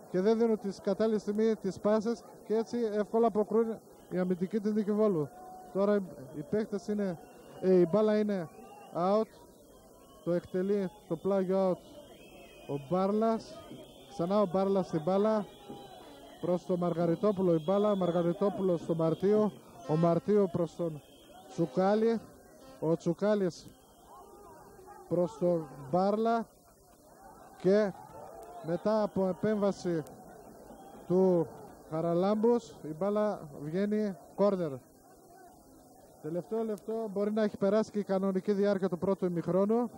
Speaker 2: και δεν δίνουν τις κατάλληλη στιγμή τις πάσες και έτσι εύκολα αποκρούν η αμυντική της Νίκη Βόλου. Τώρα οι παίκτες είναι, η μπάλα είναι out. Το εκτελεί το πλάγιο out ο Μπάρλας. Ξανά ο Μπάρλας στην μπάλα προς τον Μαργαριτόπουλο η μπάλα. Ο Μαργαριτόπουλος στο Μαρτίο. Ο Μαρτίο προς τον Τσουκάλη. Ο Τσουκάλης προς τον Μπάρλα και μετά από επέμβαση του Χαραλάμπους η μπάλα βγαίνει κόρνερ. Τελευταίο λεπτό, μπορεί να έχει περάσει και η κανονική διάρκεια του πρώτου ημιχρόνου.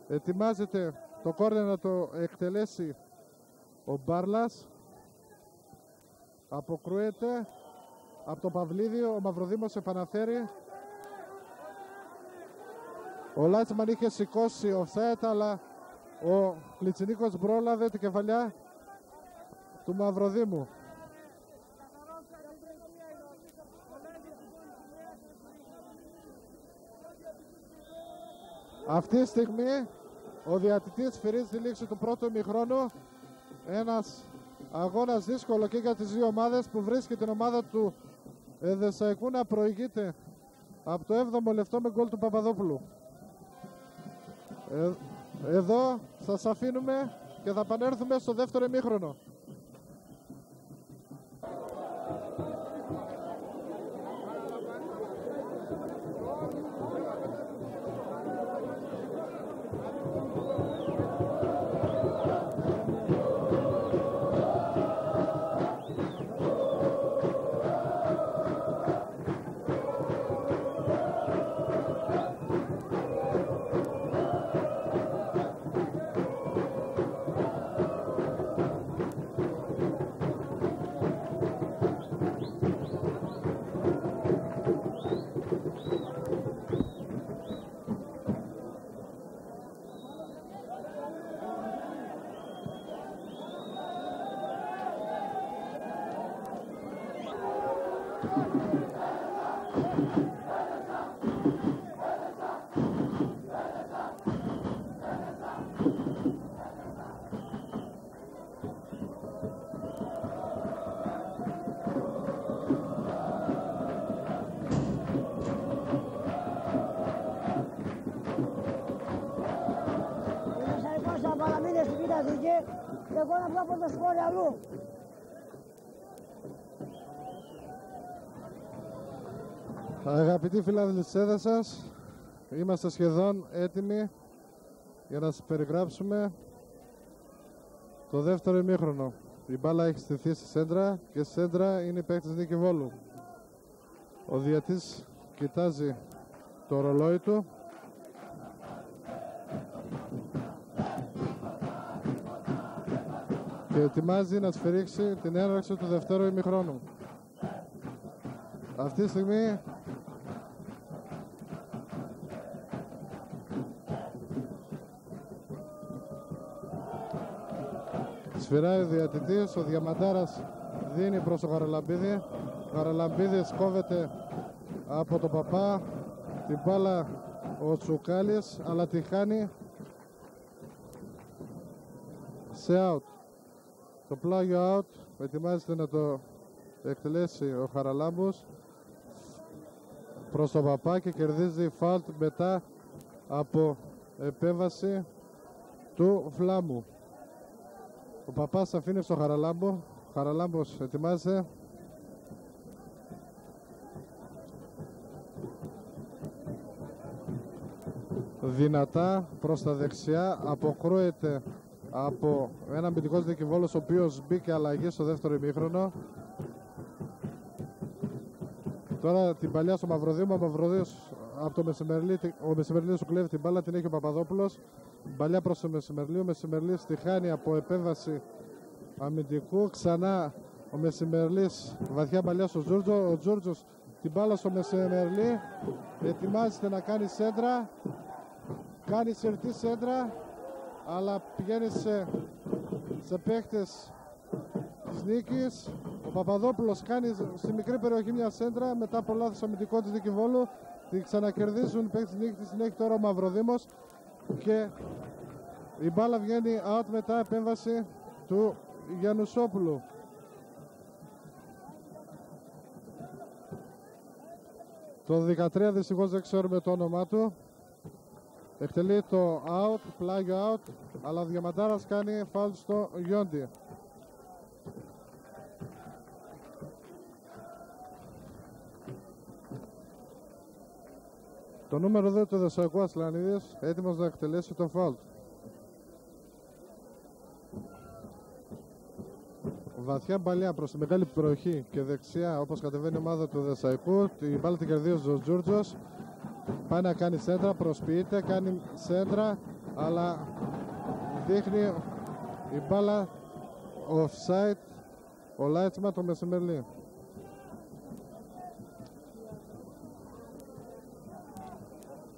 Speaker 2: Ετοιμάζεται το κόρνερ να το εκτελέσει ο Μπάρλας. Αποκρούεται από το Παυλίδη, ο Μαυροδήμος επαναφέρει. Ο Λάτσμαν είχε σηκώσει offside, αλλά ο Πλιτσινίκος πρόλαβε την κεφαλιά του Μαυροδήμου. Αυτή τη στιγμή ο διαιτητής σφυρίζει τη λήξη του πρώτου ημιχρόνου. Ένας αγώνας δύσκολο και για τις δύο ομάδες που βρίσκει την ομάδα του Εδεσσαϊκού να προηγείται από το 7ο λεπτό με γκολ του Παπαδόπουλου. Εδώ σας αφήνουμε και θα επανέλθουμε στο δεύτερο ημίχρονο.
Speaker 1: Εγώ να βγω από το σχόλιο αλλού.
Speaker 2: Αγαπητοί φίλοι της έδρας, είμαστε σχεδόν έτοιμοι για να σας περιγράψουμε το δεύτερο ημίχρονο. Η μπάλα έχει στηθεί στη σέντρα και στη σέντρα είναι η παίκτης Νίκη Βόλου. Ο διαιτής κοιτάζει το ρολόι του. Και ετοιμάζει να σφυρίξει την έναρξη του δευτέρου ημιχρόνου. Αυτή τη στιγμή σφυράει ο διαιτητής, ο Διαμαντάρας δίνει προς τον Χαραλαμπίδη. Ο Χαραλαμπίδης κόβεται από τον Παπά, την μπάλα ο Τσουκάλης, αλλά τη χάνει σε out. Το πλάγιο out ετοιμάζεται να το εκτελέσει ο Χαραλάμπους προς τον Παπά και κερδίζει φάουλ μετά από επέμβαση του Φλάμου. Ο Παπάς αφήνει στο Χαραλάμπο. Ο Χαραλάμπος ετοιμάζεται. Δυνατά προς τα δεξιά, αποκρούεται από ένα αμυντικός δικηβόλος ο οποίος μπήκε αλλαγή στο δεύτερο ημίχρονο. Τώρα την παλιά στο Μαυροδίου. Ο Μαυροδίος από το Μεσημερλί, ο Μεσημερλίος σου κλέβει την μπάλα, την έχει ο Παπαδόπουλος. Παλιά προς το Μεσημερλί, ο Μεσημερλής τη χάνει από επέμβαση αμυντικού. Ξανά ο Μεσημερλής, βαθιά παλιά στο Τζούρτζο. Ο Τζούρτζος την μπάλα στο Μεσημερλί, ετοιμάζεται να κάνει σέντρα. Κάνει σερτή σέντρα, αλλά πηγαίνει σε παίχτες της νίκης. Ο Παπαδόπουλος κάνει στη μικρή περιοχή μια σέντρα, μετά από λάθος αμυντικό της Δικηβόλου. Τη ξανακερδίζουν οι παίκτες της νίκης, την έχει τώρα ο Μαυροδήμος και η μπάλα βγαίνει out μετά επέμβαση του Γιαννουσόπουλου. Το 13 δυστυχώς δεν ξέρουμε το όνομά του. Εκτελεί το out, πλάγιο out, αλλά ο Διαμαντάρας κάνει φάουλ στο Γιόντι. Το νούμερο 2 του Δεσσαϊκού Ασλανίδης έτοιμος να εκτελέσει το φάουλ. Βαθιά μπαλιά προς τη μεγάλη προχή και δεξιά όπως κατεβαίνει η ομάδα του Δεσσαϊκού. Η μπάλα την κερδίζει ο Τζούρτζος. Πάει να κάνει σέντρα, προσποιείται, κάνει σέντρα, αλλά δείχνει η μπάλα offside ο Λάιτσμα το Μεσημερλί.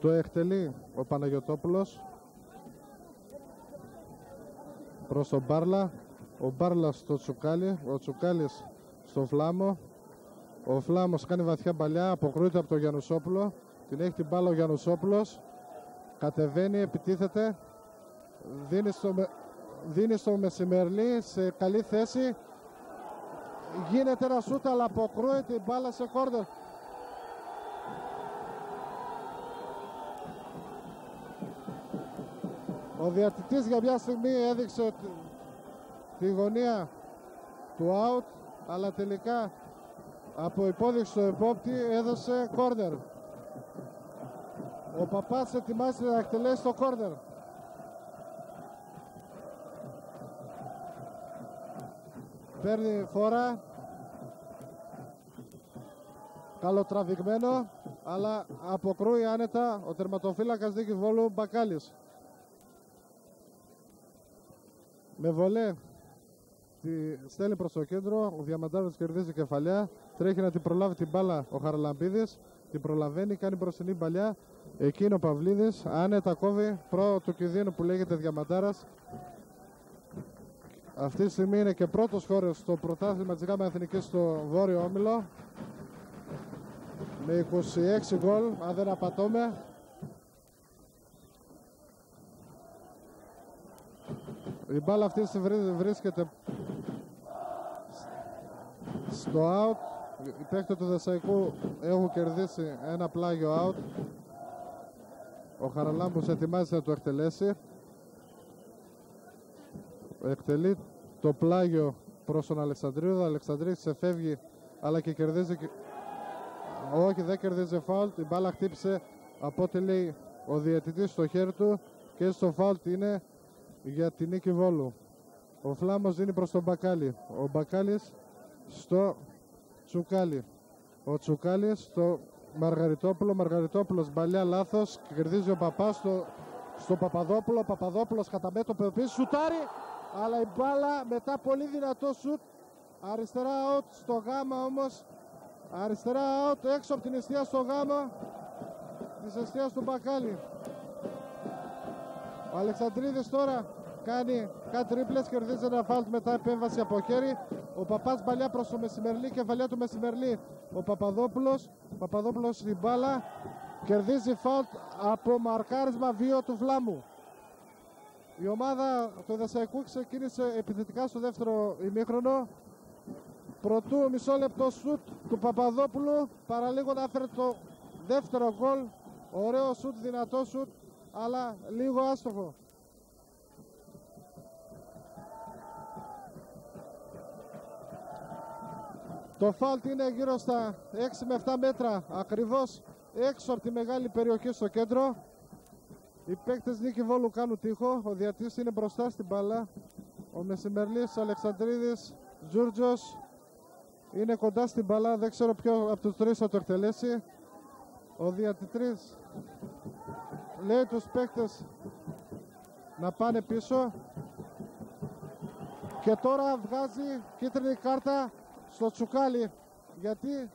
Speaker 2: Το εκτελεί ο Παναγιωτόπουλος προς τον Μπάρλα. Ο Μπάρλας στο Τσουκάλι, ο Τσουκάλης στο Φλάμο. Ο Φλάμος κάνει βαθιά μπαλιά, αποκρούεται από τον Γιαννουσόπουλο. Την έχει την μπάλα ο Γιαννουσόπουλος. Κατεβαίνει, επιτίθεται. Δίνει στο Μεσημερλί σε καλή θέση. Γίνεται ένα σούτ, αλλά αποκρούεται η μπάλα σε κόρνερ. Ο διαιτητής για μια στιγμή έδειξε τη γωνία του out, αλλά τελικά από υπόδειξη του επόπτη έδωσε κόρνερ. Ο Παπάς ετοιμάζεται να εκτελέσει το κόρνερ. Παίρνει φορά. Καλοτραβηγμένο, αλλά αποκρούει άνετα ο τερματοφύλακας Δικηβόλου Μπακάλης. Με βολέ τη στέλνει προς το κέντρο, ο Διαμαντάρας κερδίζει κεφαλιά, τρέχει να την προλάβει την μπάλα ο Χαραλαμπίδης, την προλαβαίνει, κάνει μπροστινή παλιά, εκείνο ο Παυλίδης, άνετα κόβει προ του κινδύνου που λέγεται Διαμαντάρας. Αυτή τη στιγμή είναι και πρώτος χώρος στο πρωτάθλημα της ΓΑΜΑ Εθνικής στο Βόρειο Όμιλο, με 26 γκολ, αν δεν απατώμε. Η μπάλα αυτή βρίσκεται στο out. Οι παίκτες του Δεσσαϊκού έχουν κερδίσει ένα πλάγιο out. Ο Χαραλάμπους ετοιμάζεται να το εκτελέσει. Εκτελεί το πλάγιο προς τον Αλεξανδρίου. Ο Αλεξανδρίου ξεφεύγει, αλλά και κερδίζει. Όχι, δεν κερδίζει φάουλ. Η μπάλα χτύπησε από ό,τι λέει ο διαιτητής στο χέρι του και στο φάουλ είναι για την νίκη Βόλου. Ο Φλάμος δίνει προς τον Μπακάλι. Ο Μπακάλης στο Τσουκάλι. Ο Τσουκάλης στο Μαργαριτόπουλο. Μαργαριτόπουλος μπαλιά λάθος. Κερδίζει ο Παπάς στο Παπαδόπουλο. Ο Παπαδόπουλος κατά μέτωπο επίσης σουτάρει. Αλλά η μπάλα μετά πολύ δυνατό σουτ. Αριστερά out στο γάμα όμως. Αριστερά out έξω από την εστία στο γάμα της εστίας του Μπακάλι. Ο Αλεξανδρίδης τώρα κάνει κάτι τρίπλες, κερδίζει ένα φάουλ μετά επέμβαση από χέρι. Ο Παπάς μπαλιά προς το Μεσημερλί, κεφαλιά του Μεσημερλί. Ο Παπαδόπουλος στην μπάλα, κερδίζει φάουλ από μαρκάρισμα βίο του Φλάμου. Η ομάδα του Δεσσαϊκού ξεκίνησε επιθετικά στο δεύτερο ημίχρονο. Προτού μισό λεπτό σουτ του Παπαδόπουλου, παραλίγο να έφερε το δεύτερο γκολ. Ωραίο σουτ, δυνατό σουτ, αλλά λίγο άστοχο. Το φάουλ είναι γύρω στα 6 με 7 μέτρα, ακριβώς έξω από τη μεγάλη περιοχή στο κέντρο. Οι παίκτες Νίκη Βόλου κάνουν τείχο, ο διαιτητής είναι μπροστά στην μπάλα. Ο Μεσημερλής, ο Αλεξανδρίδης, Τζούρτζος είναι κοντά στην μπάλα, δεν ξέρω ποιο από τους τρεις θα το εκτελέσει. Ο διαιτητής λέει τους παίκτες να πάνε πίσω. Και τώρα βγάζει κίτρινη κάρτα στο Τσουκάλι, γιατί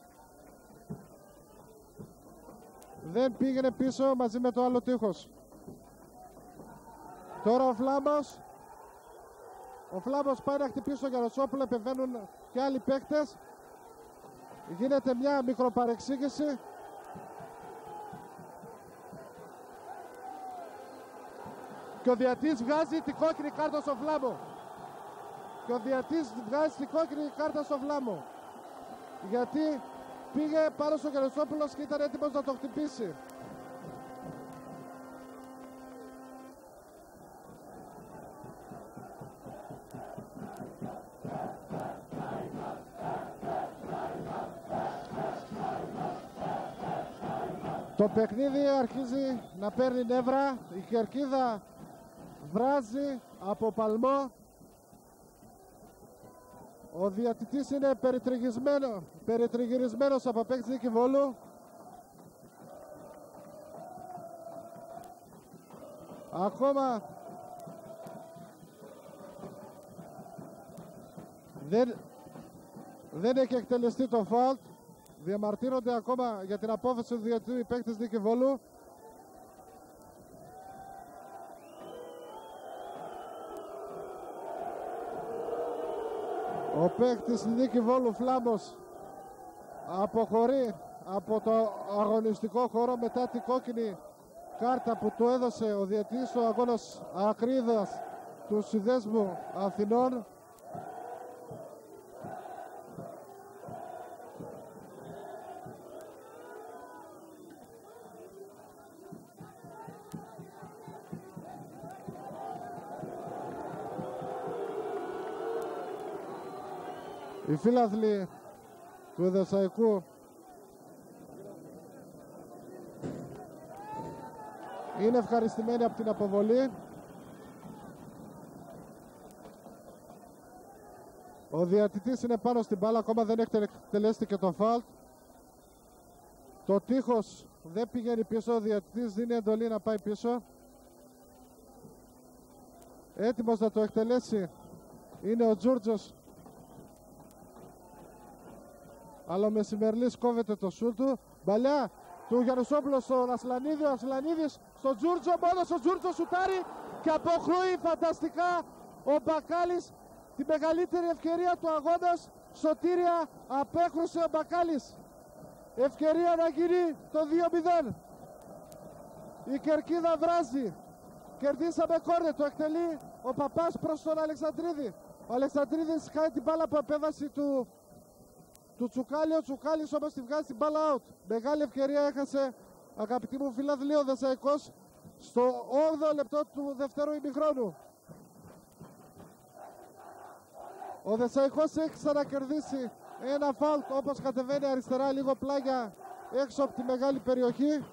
Speaker 2: δεν πήγαινε πίσω μαζί με το άλλο τείχος. Τώρα ο Φλάμπος πάει να χτυπήσει τον Γιαννοσόπουλο, επεμβαίνουν και άλλοι παίκτες. Γίνεται μια μικροπαρεξήγηση. Και ο διαιτητής βγάζει την κόκκινη κάρτα στο Φλάμο. Γιατί πήγε πάνω στο Γιαννοσόπουλος και ήταν έτοιμος να το χτυπήσει. Το παιχνίδι αρχίζει να παίρνει νεύρα, η κερκίδα βράζει από παλμό. Ο διαιτητής είναι περιτριγυρισμένος από παίκτες Νίκη Βόλου. Ακόμα δεν έχει εκτελεστεί το φάουλ. Διαμαρτύρονται ακόμα για την απόφαση του διαιτητή οι παίκτες Νίκη Βόλου. Ο παίκτης Νίκη Βόλου Φλάμπος αποχωρεί από το αγωνιστικό χώρο μετά την κόκκινη κάρτα που του έδωσε ο διαιτητής στο αγώνας Ακρίδας του Συνδέσμου Αθηνών. Οι φίλαθλοι του Εδεσσαϊκού είναι ευχαριστημένοι από την αποβολή. Ο διαιτητής είναι πάνω στην μπάλα, ακόμα δεν εκτελέστηκε το φάουλ. Το τείχος δεν πηγαίνει πίσω, ο διαιτητής δίνει εντολή να πάει πίσω. Έτοιμος να το εκτελέσει είναι ο Τζούρτζος, αλλά ο Μεσημερλής κόβεται το σουτ του. Μπαλιά του Γιαννουσόπουλου στον Ασλανίδη, ο Ασλανίδης στον Τζούρτζο, μόνος ο Τζούρτζο σουτάρει και αποχρώει φανταστικά ο Μπακάλης τη μεγαλύτερη ευκαιρία του αγώνας. Σωτήρια, απέχρωσε ο Μπακάλης, ευκαιρία να γίνει το 2-0. Η κερκίδα βράζει, κερδίσαμε κόρνερ, το εκτελεί ο Παπάς προς τον Αλεξανδρίδη. Ο Αλεξανδρίδης χάνει την μπάλα από επέμβαση του Τσουκάλι, ο Τσουκάλης όμως τη βγάζει την μπάλα out. Μεγάλη ευκαιρία έχασε, αγαπητοί μου φίλαθλοι, ο Δεσσαϊκός στο 8ο λεπτό του δεύτερου ημιχρόνου. Ο Δεσσαϊκός έχει ξανακερδίσει ένα φάουλ, όπως κατεβαίνει αριστερά λίγο πλάγια έξω από τη μεγάλη περιοχή.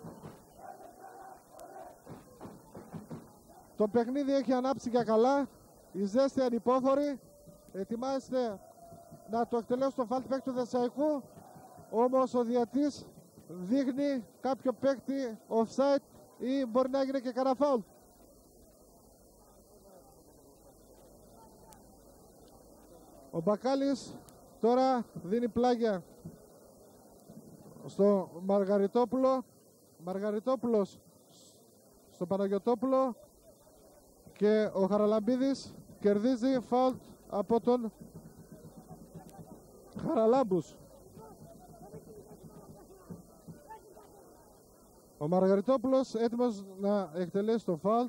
Speaker 2: Το παιχνίδι έχει ανάψει για καλά, η ζέστη ανυπόφορη, ετοιμάζεται να το εκτελέσει το φάουλ του παίκτη του Δεσσαϊκού, όμως ο διαιτητής δείχνει κάποιο παίκτη offside ή μπορεί να γίνει και κανένα φάουλ. Ο Μπακάλης τώρα δίνει πλάγια στο Μαργαριτόπουλο, Μαργαριτόπουλος στο Παναγιωτόπουλο και ο Χαραλαμπίδης κερδίζει φάουλ από τον Χαραλάμπους. Ο Μαργαριτόπουλος έτοιμος να εκτελέσει το φάουλ.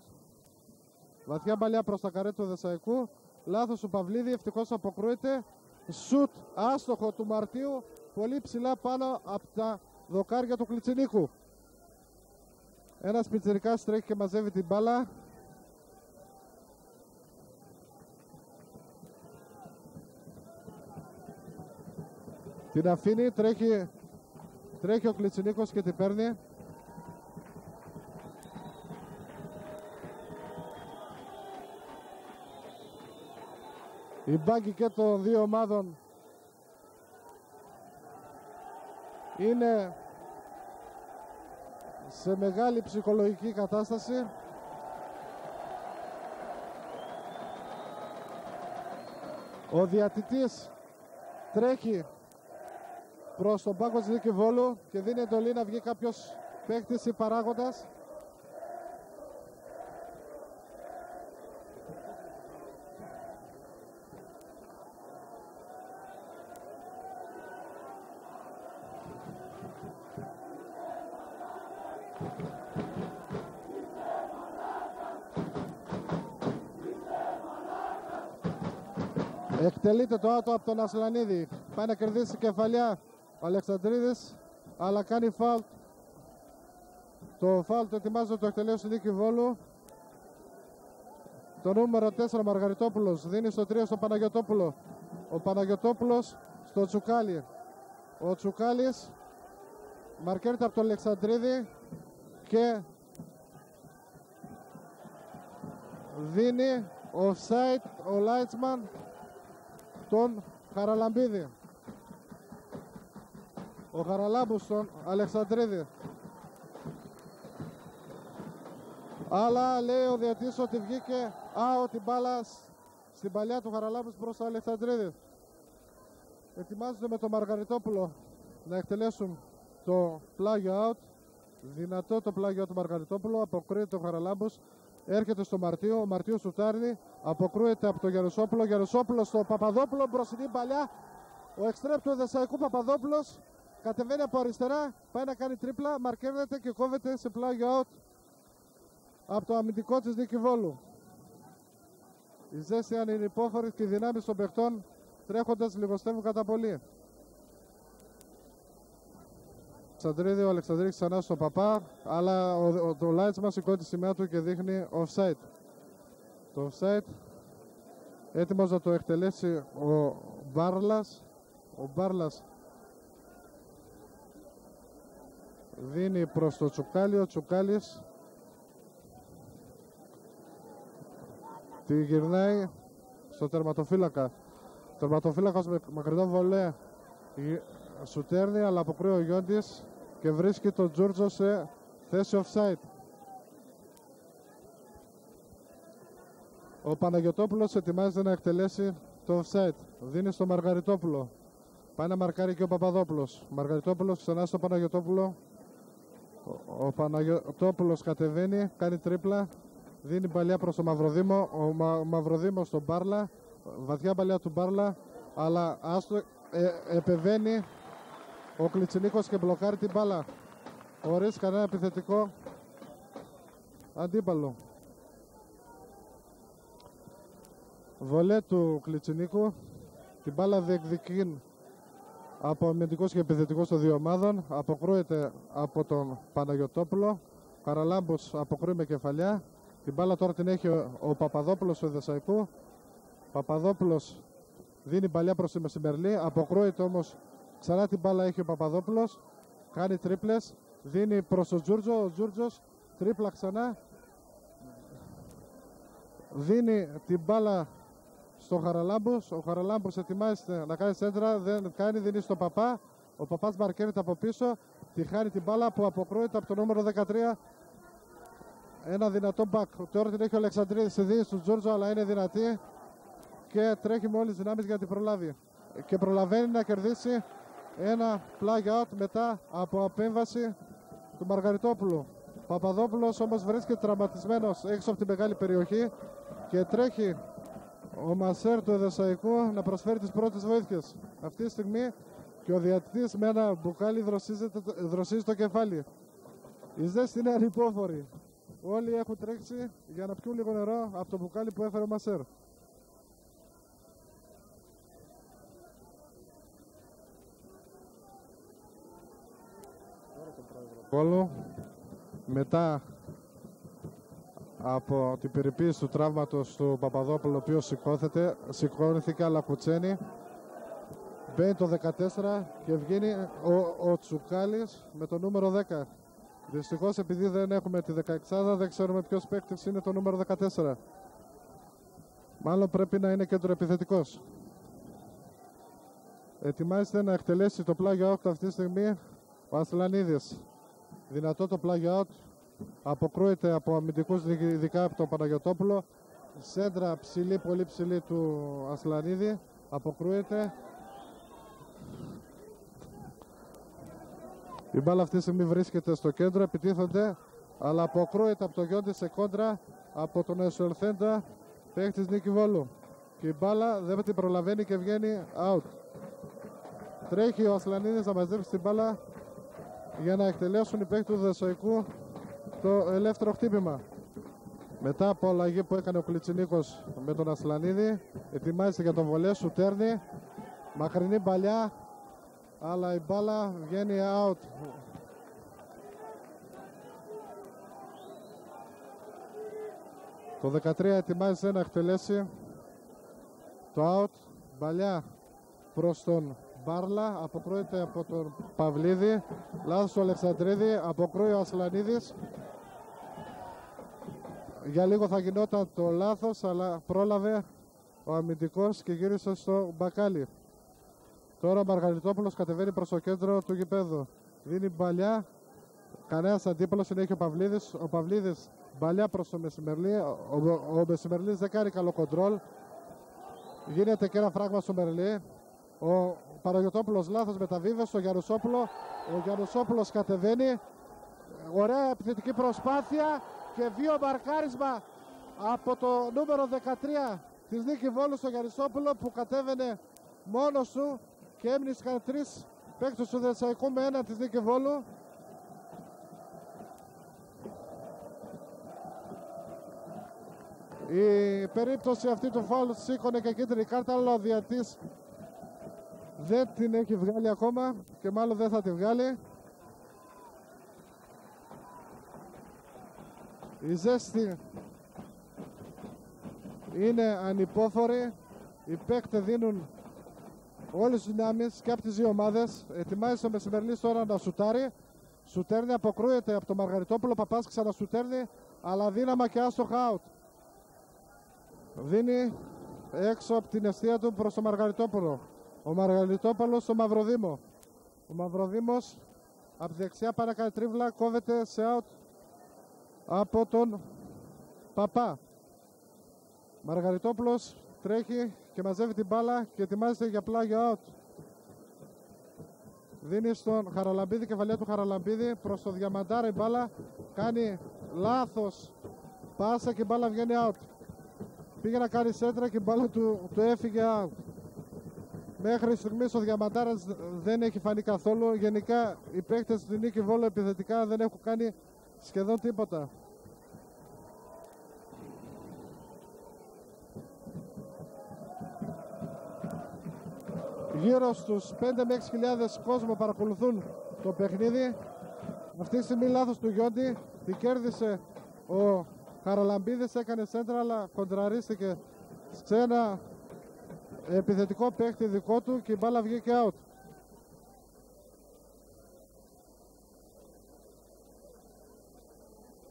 Speaker 2: Βαθιά μπαλιά προς τα καρέ του Δεσσαϊκού. Λάθος του Παυλίδη, ευτυχώς αποκρούεται. σουτ άστοχο του Μαρτίου, πολύ ψηλά πάνω από τα δοκάρια του Κλιτσινίκου. Ένας πιτσιρικάς τρέχει και μαζεύει την μπάλα. Την αφήνει, τρέχει ο Κλιτσινίκος και την παίρνει. Οι μπάγκοι και των δύο ομάδων είναι σε μεγάλη ψυχολογική κατάσταση. Ο διατητής τρέχει προς τον πάγκο της Νίκη Βόλου και δίνει εντολή να βγει κάποιος παίκτης ή παράγοντας. Εκτελείται το άτομο από τον Ασλανίδη. Πάει να κερδίσει κεφαλιά ο Αλεξανδρίδης, αλλά κάνει φάουλ. Το φάουλ το ετοιμάζει το εκτελέσει Νίκη Βόλου. Το νούμερο 4 Μαργαριτόπουλος δίνει στο 3 στο Παναγιωτόπουλο. Ο Παναγιωτόπουλος στο Τσουκάλι. Ο Τσουκάλης μαρκέρεται από τον Αλεξανδρίδη και δίνει offside ο Λάιτσμαν τον Χαραλαμπίδη. Ο Χαραλάμπους στον Αλεξανδρίδη. Αλλά λέει ο διαιτής ότι βγήκε out η μπάλα στην παλιά του Χαραλάμπους προς τον Αλεξανδρίδη. Ετοιμάζονται με τον Μαργαριτόπουλο να εκτελέσουν το πλάγιο out. Δυνατό το πλάγιο του Μαργαριτόπουλου. Αποκρούεται ο Χαραλάμπους. Έρχεται στο Μαρτίου. Ο Μαρτίου σουτάρει. Αποκρούεται από τον Γερουσόπουλο. Γερουσόπουλος στο Παπαδόπουλο. Μπροστινή παλιά. Ο εξτρέπ του Εδεσσαϊκού Παπαδόπουλος κατεβαίνει από αριστερά. Πάει να κάνει τρίπλα. Μαρκέρεται και κόβεται σε πλάγιο out από το αμυντικό της Νίκη Βόλου. Η ζέστη ανυπόφορη και οι δυνάμεις των παιχτών τρέχοντας λιγοστεύουν κατά πολύ. Ο Αλεξανδρίδης ξανά στο Παπά, αλλά ο Λάιτσμαν σηκώνει τη σημαία του και δείχνει offside. Το offside έτοιμος να το εκτελέσει ο Μπάρλας. Ο Μπάρλας δίνει προς το Τσουκάλι. Ο Τσουκάλης τη γυρνάει στο τερματοφύλακα. Ο τερματοφύλακας με μακρινό βολέ σουτέρνει, αλλά αποκρούει ο Γιόντης και βρίσκει τον Τζούρτζο σε θέση offside. Ο Παναγιωτόπουλος ετοιμάζεται να εκτελέσει το offside. Δίνει στο Μαργαριτόπουλο. Πάει να μαρκάρει και ο Παπαδόπουλος. Μαργαριτόπουλος ξανά στο Παναγιωτόπουλο. Ο Παναγιωτόπουλος κατεβαίνει, κάνει τρίπλα. Δίνει παλιά προς τον Μαυροδήμο. Ο Μαυροδήμος στον Μπάρλα. Βαθιά παλιά του Μπάρλα. Αλλά άστο επεβαίνει ο Κλιτσινίκος και μπλοκάρει την μπάλα χωρίς κανένα επιθετικό αντίπαλο. Βολέ του Κλιτσινίκου. Την μπάλα διεκδικεί από αμυντικός και επιθετικός των δύο ομάδων. Αποκρούεται από τον Παναγιωτόπουλο. Καραλάμπος αποκρούει με κεφαλιά. Την μπάλα τώρα την έχει ο Παπαδόπουλος του Εδεσσαϊκού. Παπαδόπουλος δίνει παλιά προς τη Μεσημερλή. Αποκρούεται όμως ξανά την μπάλα έχει ο Παπαδόπουλος. Κάνει τρίπλες. Δίνει προς τον Τζούρτζο. Ο Τζούρτζος τρίπλα ξανά. Δίνει την μπάλα στον Χαραλάμπους. Ο Χαραλάμπους ετοιμάζεται να κάνει σέντρα. Δεν κάνει. Δίνει στον Παπά. Ο Παπάς μαρκέρεται από πίσω. Τη χάνει την μπάλα που αποκρούεται από το νούμερο 13. Ένα δυνατό μπακ. Τώρα την έχει ο Αλεξανδρίδης. Τη δίνει στον Τζούρτζο, αλλά είναι δυνατή και τρέχει με όλες τις δυνάμεις για να την προλάβει. Και προλαβαίνει να κερδίσει ένα plug out μετά από απέμβαση του Μαργαριτόπουλου. Ο Παπαδόπουλος όμως βρίσκεται τραυματισμένος έξω από τη μεγάλη περιοχή και τρέχει ο Μασέρ του Εδεσσαϊκού να προσφέρει τις πρώτες βοήθειες. Αυτή τη στιγμή και ο διαιτητής με ένα μπουκάλι δροσίζει το κεφάλι. Η ζέστη είναι ανυπόφορη. Όλοι έχουν τρέξει για να πιούν λίγο νερό από το μπουκάλι που έφερε ο Μασέρ. Βόλου. Μετά από την περιποίηση του τραύματος του Παπαδόπουλου, ο οποίος σηκώνθηκε αλλά κουτσένει. Μπαίνει το 14 και βγαίνει ο Τσουκάλης με το νούμερο 10. Δυστυχώς, επειδή δεν έχουμε τη 16, δεν ξέρουμε ποιος παίκτης είναι το νούμερο 14. Μάλλον πρέπει να είναι κέντρο επιθετικός. Ετοιμάζεται να εκτελέσει το πλάγιο out αυτή τη στιγμή ο Ασλανίδης. Δυνατό το πλάγιο out. Αποκρούεται από αμυντικούς, ειδικά από τον Παναγιωτόπουλο. Σέντρα ψηλή, πολύ ψηλή του Ασλανίδη. Αποκρούεται. Η μπάλα αυτή τη στιγμή βρίσκεται στο κέντρο, επιτίθενται, αλλά αποκρούεται από το Γιόντι σε κόντρα από τον Εσουελθέντα, παίκτης Νίκη Βόλου. Και η μπάλα δεν την προλαβαίνει και βγαίνει out. Τρέχει ο Ασλανίδης να μαζέψει την μπάλα για να εκτελέσουν οι παίκτες του Δεσσοϊκού το ελεύθερο χτύπημα. Μετά από αλλαγή που έκανε ο Κλιτσινίκος με τον Ασλανίδη, ετοιμάζεται για τον βολέ, σουτέρνει, μακρινή παλιά, αλλά η μπάλα βγαίνει out. Το 13 ετοιμάζεται να εκτελέσει το out. Μπαλιά προς τον Μπάρλα, αποκρούεται από τον Παυλίδη. Λάθος του Αλεξανδρίδη, αποκρούει ο Ασλανίδης. Για λίγο θα γινόταν το λάθος, αλλά πρόλαβε ο αμυντικός και γύρισε στο μπακάλι. Τώρα ο Μαργαριτόπουλος κατεβαίνει προς το κέντρο του γηπέδου. Δίνει μπαλιά. Κανένας αντίπαλος, είναι ο Παυλίδης. Ο Παυλίδης μπαλιά προς το Μεσημερλή. Ο Μεσημερλής δεν κάνει καλό κοντρόλ. Γίνεται και ένα φράγμα στο Μερλή. Ο Παναγιωτόπουλος λάθος μεταβίβαση στο Γιαννουσόπουλο. Ο Γιαννουσόπουλος κατεβαίνει. Ωραία επιθετική προσπάθεια και βίο μαρκάρισμα από το νούμερο 13 της Νίκη Βόλου στο Γιαννουσόπουλο, που κατέβαινε μόνος του και έμνησαν τρεις παίκτες του Δεσσαϊκού με έναν της Νίκη Βόλου. Η περίπτωση αυτή του φάουλ σήκωνε και κίτρινη κάρτα, αλλά ο διαιτητής δεν την έχει βγάλει ακόμα και μάλλον δεν θα τη βγάλει. Η ζέστη είναι ανυπόφορη. Οι παίκτες δίνουν όλες τις δυνάμεις και από τις δύο ομάδες. Ετοιμάζει ο Μεσημερλής τώρα να σουτάρει. Σουτέρνει, αποκρούεται από τον Μαργαριτόπουλο. Παπάς ξανασουτέρνει, αλλά δύναμα και άστοχα out. Δίνει έξω από την αιστεία του προς τον Μαργαριτόπουλο. Ο Μαργαριτόπουλος στο Μαυροδήμο. Ο Μαυροδήμος από τη δεξιά πάει να κάνει τρίβλα, κόβεται σε out από τον Παπά. Μαργαριτόπουλος τρέχει και μαζεύει την μπάλα και ετοιμάζεται για πλάγιο out. Δίνει στον Χαραλαμπίδη, κεφαλιά του Χαραλαμπίδη προς το Διαμαντάρα, η μπάλα κάνει λάθος πάσα και η μπάλα βγαίνει out. Πήγε να κάνει σέντρα και η μπάλα του έφυγε out. Μέχρι στιγμής ο Διαμαντάρας δεν έχει φανεί καθόλου. Γενικά οι παίκτες του Νίκη Βόλου επιθετικά δεν έχουν κάνει σχεδόν τίποτα. Γύρω στους 5 με 6.000 κόσμο παρακολουθούν το παιχνίδι. Αυτή τη στιγμή λάθος του Γιόντι. Την κέρδισε ο Χαραλαμπίδης, έκανε σέντρα αλλά κοντραρίστηκε σε ένα επιθετικό παίκτη δικό του και η μπάλα βγήκε out.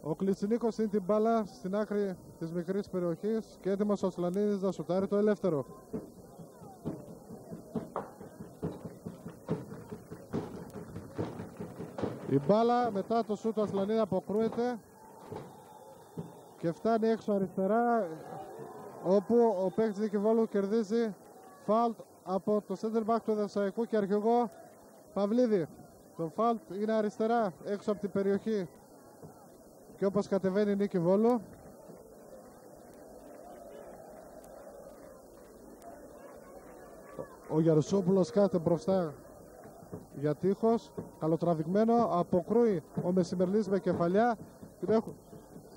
Speaker 2: Ο Κλιτσινίκος είναι την μπάλα στην άκρη της μικρής περιοχής και έτοιμος ο Σλανίδης να σουτάρει το ελεύθερο. Η μπάλα μετά το σούτ του Ασλανίδη αποκρούεται και φτάνει έξω αριστερά, όπου ο παίκτης Νίκη Βόλου κερδίζει φάουλ από το center back του Δεσσαϊκού και αρχηγό Παυλίδη. Το φάουλ είναι αριστερά έξω από την περιοχή και όπως κατεβαίνει η Νίκη Βόλου. Ο Γιαρουσόπουλος κάθεται μπροστά για τείχος, καλοτραβηγμένο, αποκρούει ο Μεσημερλής με κεφαλιά.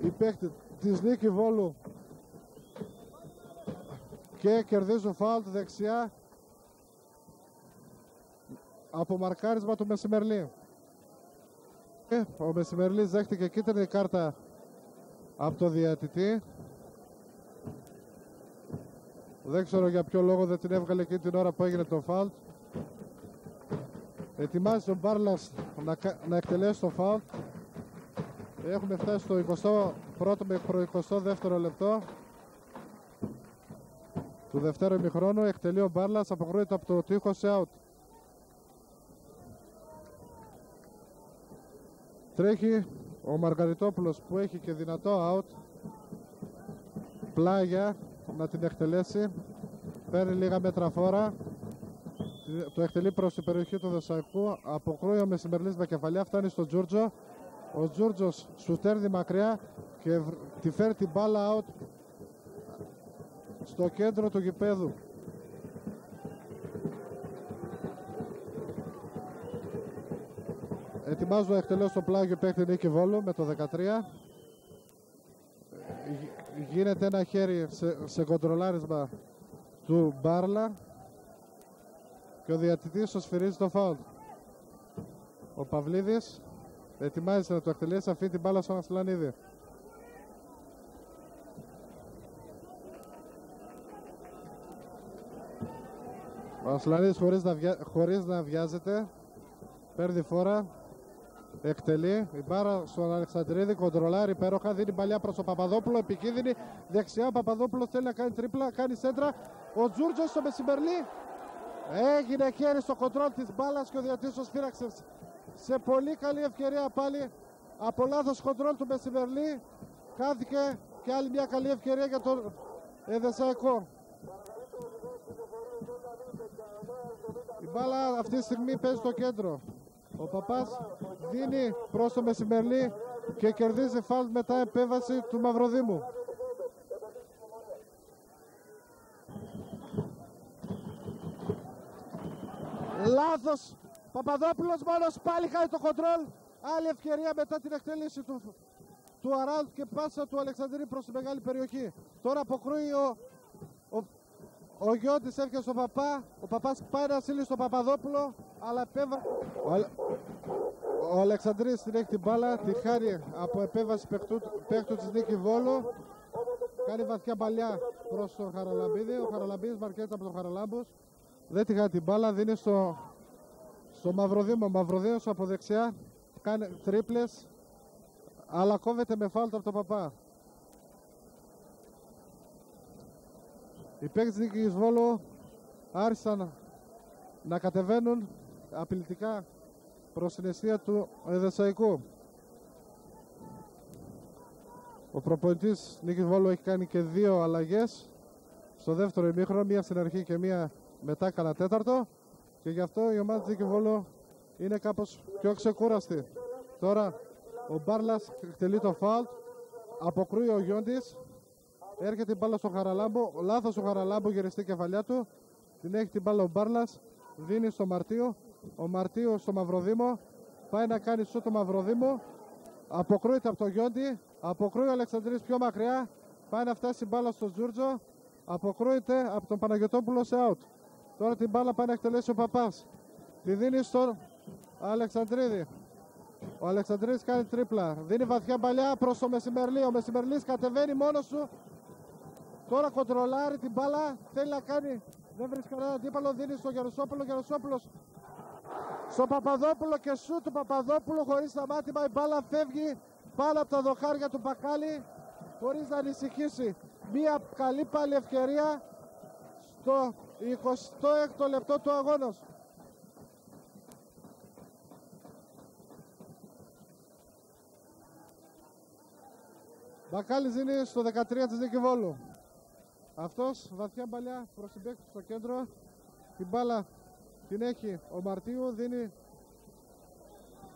Speaker 2: Οι παίκτες της Νίκη Βόλου και κερδίζουν φάουλ δεξιά από μαρκάρισμα του Μεσημερλή. Ο Μεσημερλής δέχτηκε κίτρινη κάρτα από το διαιτητή. Δεν ξέρω για ποιο λόγο δεν την έβγαλε εκείνη την ώρα που έγινε το φάουλ. Ετοιμάζει ο Μπάρλας να εκτελέσει το φάουλ. Έχουμε φτάσει στο 21ο με 22ο λεπτό του δευτέρου ημιχρόνου. Εκτελεί ο Μπάρλας, αποκρούεται από το τείχο σε out. Τρέχει ο Μαργαριτόπουλος που έχει και δυνατό out. Πλάγια να την εκτελέσει. Παίρνει λίγα μέτρα φόρα. Το εκτελεί προς την περιοχή του Δεσσαϊκού. Αποκρούει ο Μεσημερλής με κεφαλιά. Φτάνει στον Τζούρτζο. Ο Τζούρτζος σουτέρνει μακριά και τη φέρει την μπάλα out στο κέντρο του γηπέδου. Ετοιμάζω να εκτελέσω το πλάγιο παίκτη Νίκη Βόλου με το 13. Γίνεται ένα χέρι σε κοντρολάρισμα του Μπάρλα και ο διαιτητής σφυρίζει το φάουλ. Ο Παυλίδης ετοιμάζεται να το εκτελέσει, αφήνει την μπάλα στον Ασλανίδη. Ο Ασλανίδης χωρίς να βιάζεται παίρνει φόρα, εκτελεί η μπάρα στον Αλεξανδρίδη, κοντρολάρει υπέροχα, δίνει παλιά προς τον Παπαδόπουλο, επικίνδυνη δεξιά. Ο Παπαδόπουλος θέλει να κάνει τρίπλα, κάνει σέντρα. Ο Τζούρτζος στο Μεσημερλή έγινε χέρι στο κοντρόλ της μπάλας και ο διαιτητής σφύραξε σε πολύ καλή ευκαιρία πάλι από λάθος κοντρόλ του Μεσημερλή. Κάθηκε και άλλη μια καλή ευκαιρία για τον Εδεσσαϊκό. Η μπάλα αυτή τη στιγμή παίζει στο κέντρο. Ο Παπάς δίνει προς το Μεσημερλή και κερδίζει φάουλ μετά επέμβαση του Μαυροδήμου. Λάθος. Παπαδόπουλος μόνος, πάλι χάει το κοντρόλ. Άλλη ευκαιρία μετά την εκτέλεση του Αράουντ και πάσα του Αλεξανδρή προς τη μεγάλη περιοχή. Τώρα αποκρούει ο Γιώτης, έφυγε στον Παπά. Ο Παπάς πάει να στείλει στον Παπαδόπουλο, αλλά ο Αλεξανδρής την έχει την μπάλα, τη χάνει από επέμβαση παίκτου της Νίκη Βόλου. Κάνει βαθιά παλιά προς τον Χαραλαμπίδη. Ο Χαραλαμπίδης μαρκέται από τον Χαραλάμπους. Δεν τη χάνει την μπάλα, δίνει στο Μαυροδήμο. Ο Μαυροδήμος από δεξιά κάνει τρίπλες, αλλά κόβεται με φάουλ από τον Παπά. Οι παίκτες της Νίκης Βόλου άρχισαν να κατεβαίνουν απειλητικά προς την αιστεία του Εδεσσαϊκού. Ο προπονητής Νίκης Βόλου έχει κάνει και 2 αλλαγές στο δεύτερο ημίχρονο, μία στην αρχή και μία μετά κανένα τέταρτο, και γι' αυτό η ομάδα της Νίκης Βόλου είναι κάπως πιο ξεκούραστη. Τώρα ο Μπάρλας εκτελεί το φάουλ, αποκρούει ο Γιόντης, έρχεται η μπάλα στο Χαραλάμπο, λάθος ο Χαραλάμπο, γυριστή κεφαλιά του, την έχει την μπάλα ο Μπάρλας, δίνει στο Μαρτίου, ο Μαρτίου στο Μαυροδήμο, πάει να κάνει σούτ το Μαυροδήμο, αποκρούεται από το Γιόντι, αποκρούει ο Αλεξανδρής πιο μακριά, πάει να φτάσει η μπάλα στο Τζούρτζο, αποκρούεται από τον Παναγιωτόπουλο σε out. Τώρα την μπάλα πάει να εκτελέσει ο Παπάς, τη δίνει στον Αλεξανδρίδη. Ο Αλεξανδρίδης κάνει τρίπλα, δίνει βαθιά παλιά προς το Μεσημερλή. Ο Μεσημερλής κατεβαίνει μόνος του, τώρα κοντρολάρει την μπάλα, θέλει να κάνει, δεν βρίσκει κανένα αντίπαλο, δίνει στο Γερουσόπουλο. Γερουσόπουλος στο Παπαδόπουλο και σου του Παπαδόπουλου χωρίς σταμάτημα. Η μπάλα φεύγει πάνω από τα δοχάρια του Μπακάλι χωρίς να ανησυχήσει. Μία καλή πάλι ευκαιρία στο 26ο λεπτό του αγώνα. Μπακάλης δίνει στο 13 της Νίκη Βόλου. Αυτός βαθιά παλιά προς την παίκτη στο κέντρο. Την μπάλα την έχει ο Μαρτίου, δίνει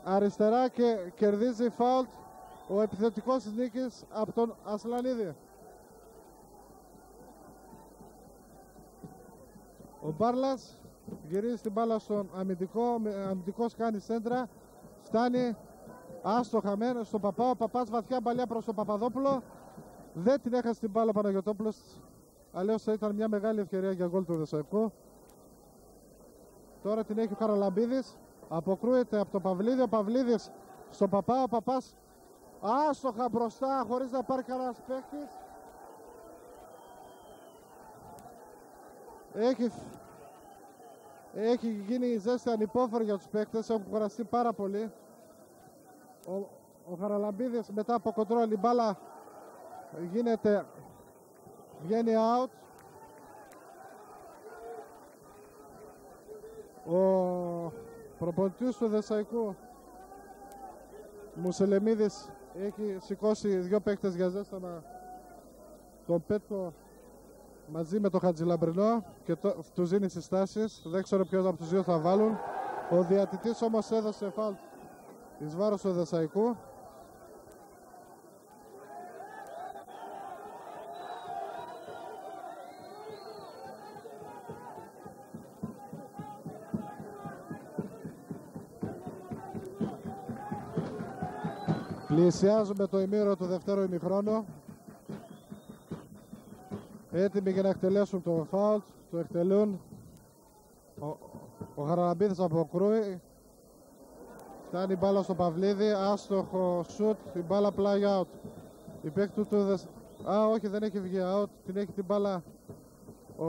Speaker 2: αριστερά και κερδίζει φάουλ ο επιθετικός της Νίκης από τον Ασλανίδη. Ο Μπάρλας γυρίζει την μπάλα στον αμυντικό, αμυντικός κάνει σέντρα, φτάνει άστοχα στον Παπά. Ο Παπάς βαθιά παλιά προς τον Παπαδόπουλο, δεν την έχασε την μπάλα ο Παναγιωτόπουλος, αλλιώς θα ήταν μια μεγάλη ευκαιρία για γκολ του Δεσσαϊκού. Τώρα την έχει ο Χαραλαμπίδης, αποκρούεται από τον Παυλίδη. Ο Παυλίδης στον Παπά. Ο Παπάς άστοχα μπροστά χωρίς να πάρει κανένας παίκτης. Έχει γίνει η ζέστη ανυπόφορη για τους παίκτες, έχουν κουραστεί πάρα πολύ. Ο Χαραλαμπίδης μετά από κοντρόλ, η μπάλα βγαίνει out. Ο προπονητής του Δεσσαϊκού, Μουσελεμίδης, έχει σηκώσει δύο παίκτες για ζέσταμα, τον Πέτρο μαζί με τον Χατζηλαμπρινό, και τους δίνει συστάσεις. Δεν ξέρω ποιος από τους δύο θα βάλουν. Ο διαιτητής όμως έδωσε φάουλ εις βάρος του Δεσσαϊκού. Πλησιάζουμε το ημίωρο του δεύτερου ημιχρόνου. Έτοιμοι για να εκτελέσουν το φάουλ, το εκτελούν. Ο Χαραλαμπίδης αποκρούει. Φτάνει η μπάλα στο Παυλίδη, άστοχο σουτ, η μπάλα πλάγει out. Η παίκτη του όχι, δεν έχει βγει out, την έχει την μπάλα ο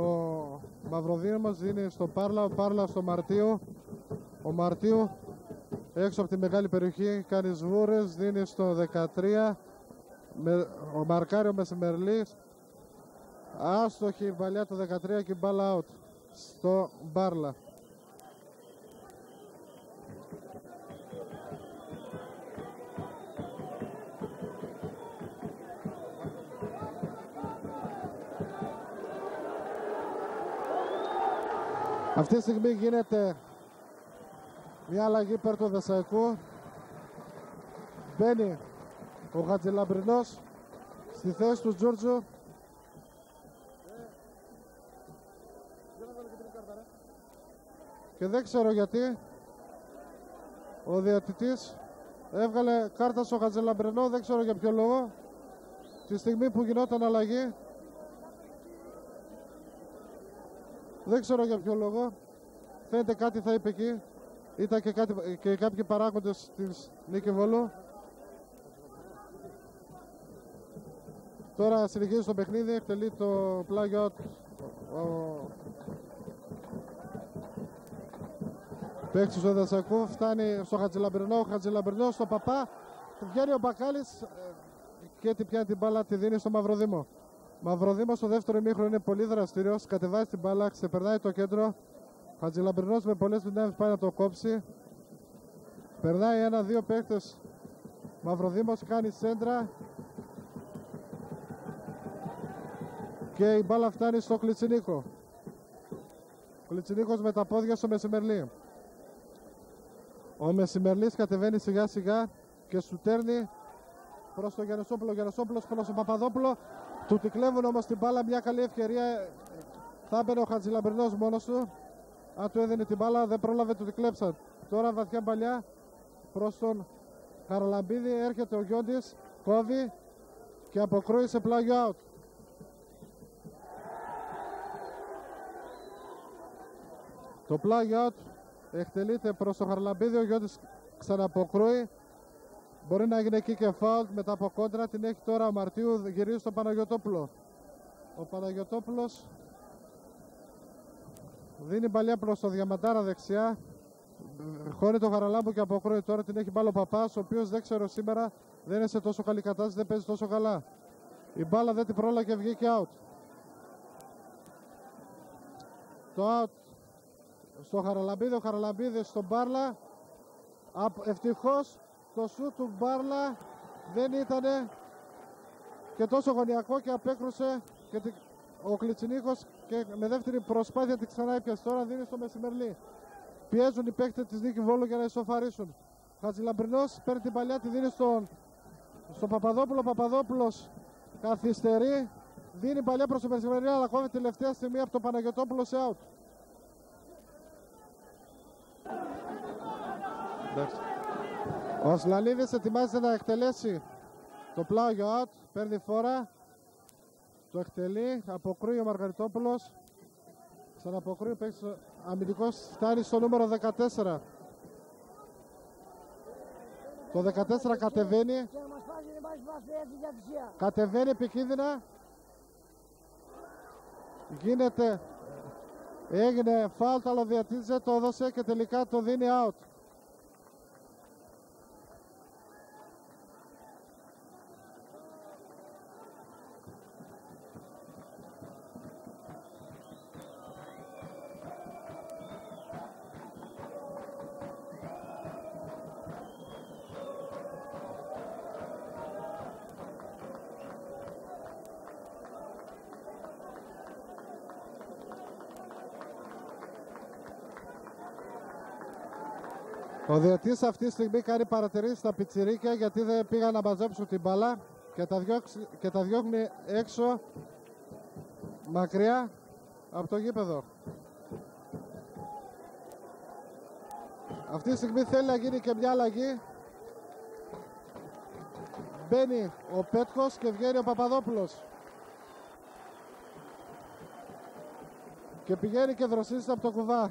Speaker 2: Μαυροδήμος, δίνει στο Πάρλα, ο Πάρλα στο Μαρτίου. Ο Μαρτίου έξω από τη μεγάλη περιοχή κάνει σβούρες, δίνει στο 13, ο Μαρκάριο Μεσημερλής. Άστοχη η παλιά του 13 και μπάλα out στο Μπάρλα. Αυτή τη στιγμή γίνεται μια αλλαγή υπέρ του Δεσσαϊκού. Μπαίνει ο Χατζηλαμπρινός στη θέση του Τζούρτζου. Και δεν ξέρω γιατί ο διαιτητής έβγαλε κάρτα στο Χατζηλαμπρινό, δεν ξέρω για ποιο λόγο. Τη στιγμή που γινόταν αλλαγή, δεν ξέρω για ποιο λόγο. Φαίνεται κάτι θα είπε εκεί. Ήταν και κάποιοι παράγοντες της Νίκη Βόλου. Τώρα συνεχίζει το παιχνίδι, εκτελεί το πλάγιο ο παίκτης του Δεσσαϊκού, φτάνει στο Χατζηλαμπρινό, ο Χατζηλαμπρινός στο Παπά, βγαίνει ο Μπακάλης και την πιάνει την μπάλα, τη δίνει στο Μαυροδήμο. Μαυροδήμος στο δεύτερο ημίχρονο είναι πολύ δραστήριος, κατεβάζει την μπάλα, ξεπερνάει το κέντρο. Χατζηλαμπρινός με πολλές δυνάμεις πάει να το κόψει. Περνάει ένα-δύο παίκτες. Μαυροδήμος κάνει σέντρα. Και η μπάλα φτάνει στο Κλιτσινίκο. Ο Κλιτσινίκος με τα πόδια στο Μεσημερλή. Ο Μεσημερλής κατεβαίνει σιγά σιγά και σου τέρνει προς τον Γιαννεσόπουλο. Ο Γιαννεσόπουλος προς τον Παπαδόπουλο. Του τη κλέβουν όμως την μπάλα, μια καλή ευκαιρία. Θα έμπαινε ο Χατζηλαμπρινός μόνος του. Αν του έδινε την μπάλα δεν πρόλαβε, του τη κλέψαν. Τώρα βαθιά παλιά προς τον Χαραλαμπίδη. Έρχεται ο Γιόντης, κόβει και αποκρούει σε πλάγιο out. Το πλάγιο out εκτελείται προς τον Χαραλαμπίδη. Ο Γιόντης ξαναποκρούει. Μπορεί να γίνει εκεί και φάουλ μετά από κόντρα. Την έχει τώρα ο Μαρτίου, γυρίζει στον Παναγιωτόπουλο. Ο Παναγιωτόπουλος δίνει παλιά προς το Διαμαντάρα δεξιά. Χώνει το Χαραλάμπου και αποκρούει. Τώρα την έχει μπάλα ο Παπάς, ο οποίος δεν ξέρω σήμερα δεν είναι σε τόσο καλή κατάσταση, δεν παίζει τόσο καλά. Η μπάλα δεν την πρόλαβε και βγήκε out. Το out στο Χαραλαμπίδη, ο Χαραλαμπίδης στον Μπάρλα. Ευτυχώς το σούτ του Μπάρλα δεν ήταν και τόσο γωνιακό και απέκρουσε και ο Κλιτσινίκος και με δεύτερη προσπάθεια την ξανά έπιασε. Τώρα δίνει στο Μεσημερλή. Πιέζουν οι παίκτες της Νίκη Βόλου για να ισοφαρίσουν. Χατζηλαμπρινός παίρνει την παλιά, τη δίνει στον Παπαδόπουλο. Παπαδόπουλος καθυστερεί. Δίνει παλιά προς το Μεσημερλή, αλλά κόβει τελευταία στιγμή από τον Παναγιωτόπουλο σε out. Ο Σλαλίδης ετοιμάζεται να εκτελέσει το πλάγιο out. Παίρνει φόρα. Το εκτελεί. Αποκρούει ο Μαργαριτόπουλος. Ξαναποκρούει. Αμυντικός φτάνει στο νούμερο 14. Το 14 κατεβαίνει. Κατεβαίνει επικίνδυνα. Έγινε φάουλ, το άλλο διαιτητής δεν το έδωσε και τελικά το δίνει out. Ο διαιτητής αυτή τη στιγμή κάνει παρατηρήσεις στα πιτσιρίκια γιατί δεν πήγαν να μαζέψουν την μπάλα και τα διώχνει έξω μακριά από το γήπεδο. Αυτή τη στιγμή θέλει να γίνει και μια αλλαγή. Μπαίνει ο Πέτχος και βγαίνει ο Παπαδόπουλος. Και πηγαίνει και δροσίζεται από το κουβά.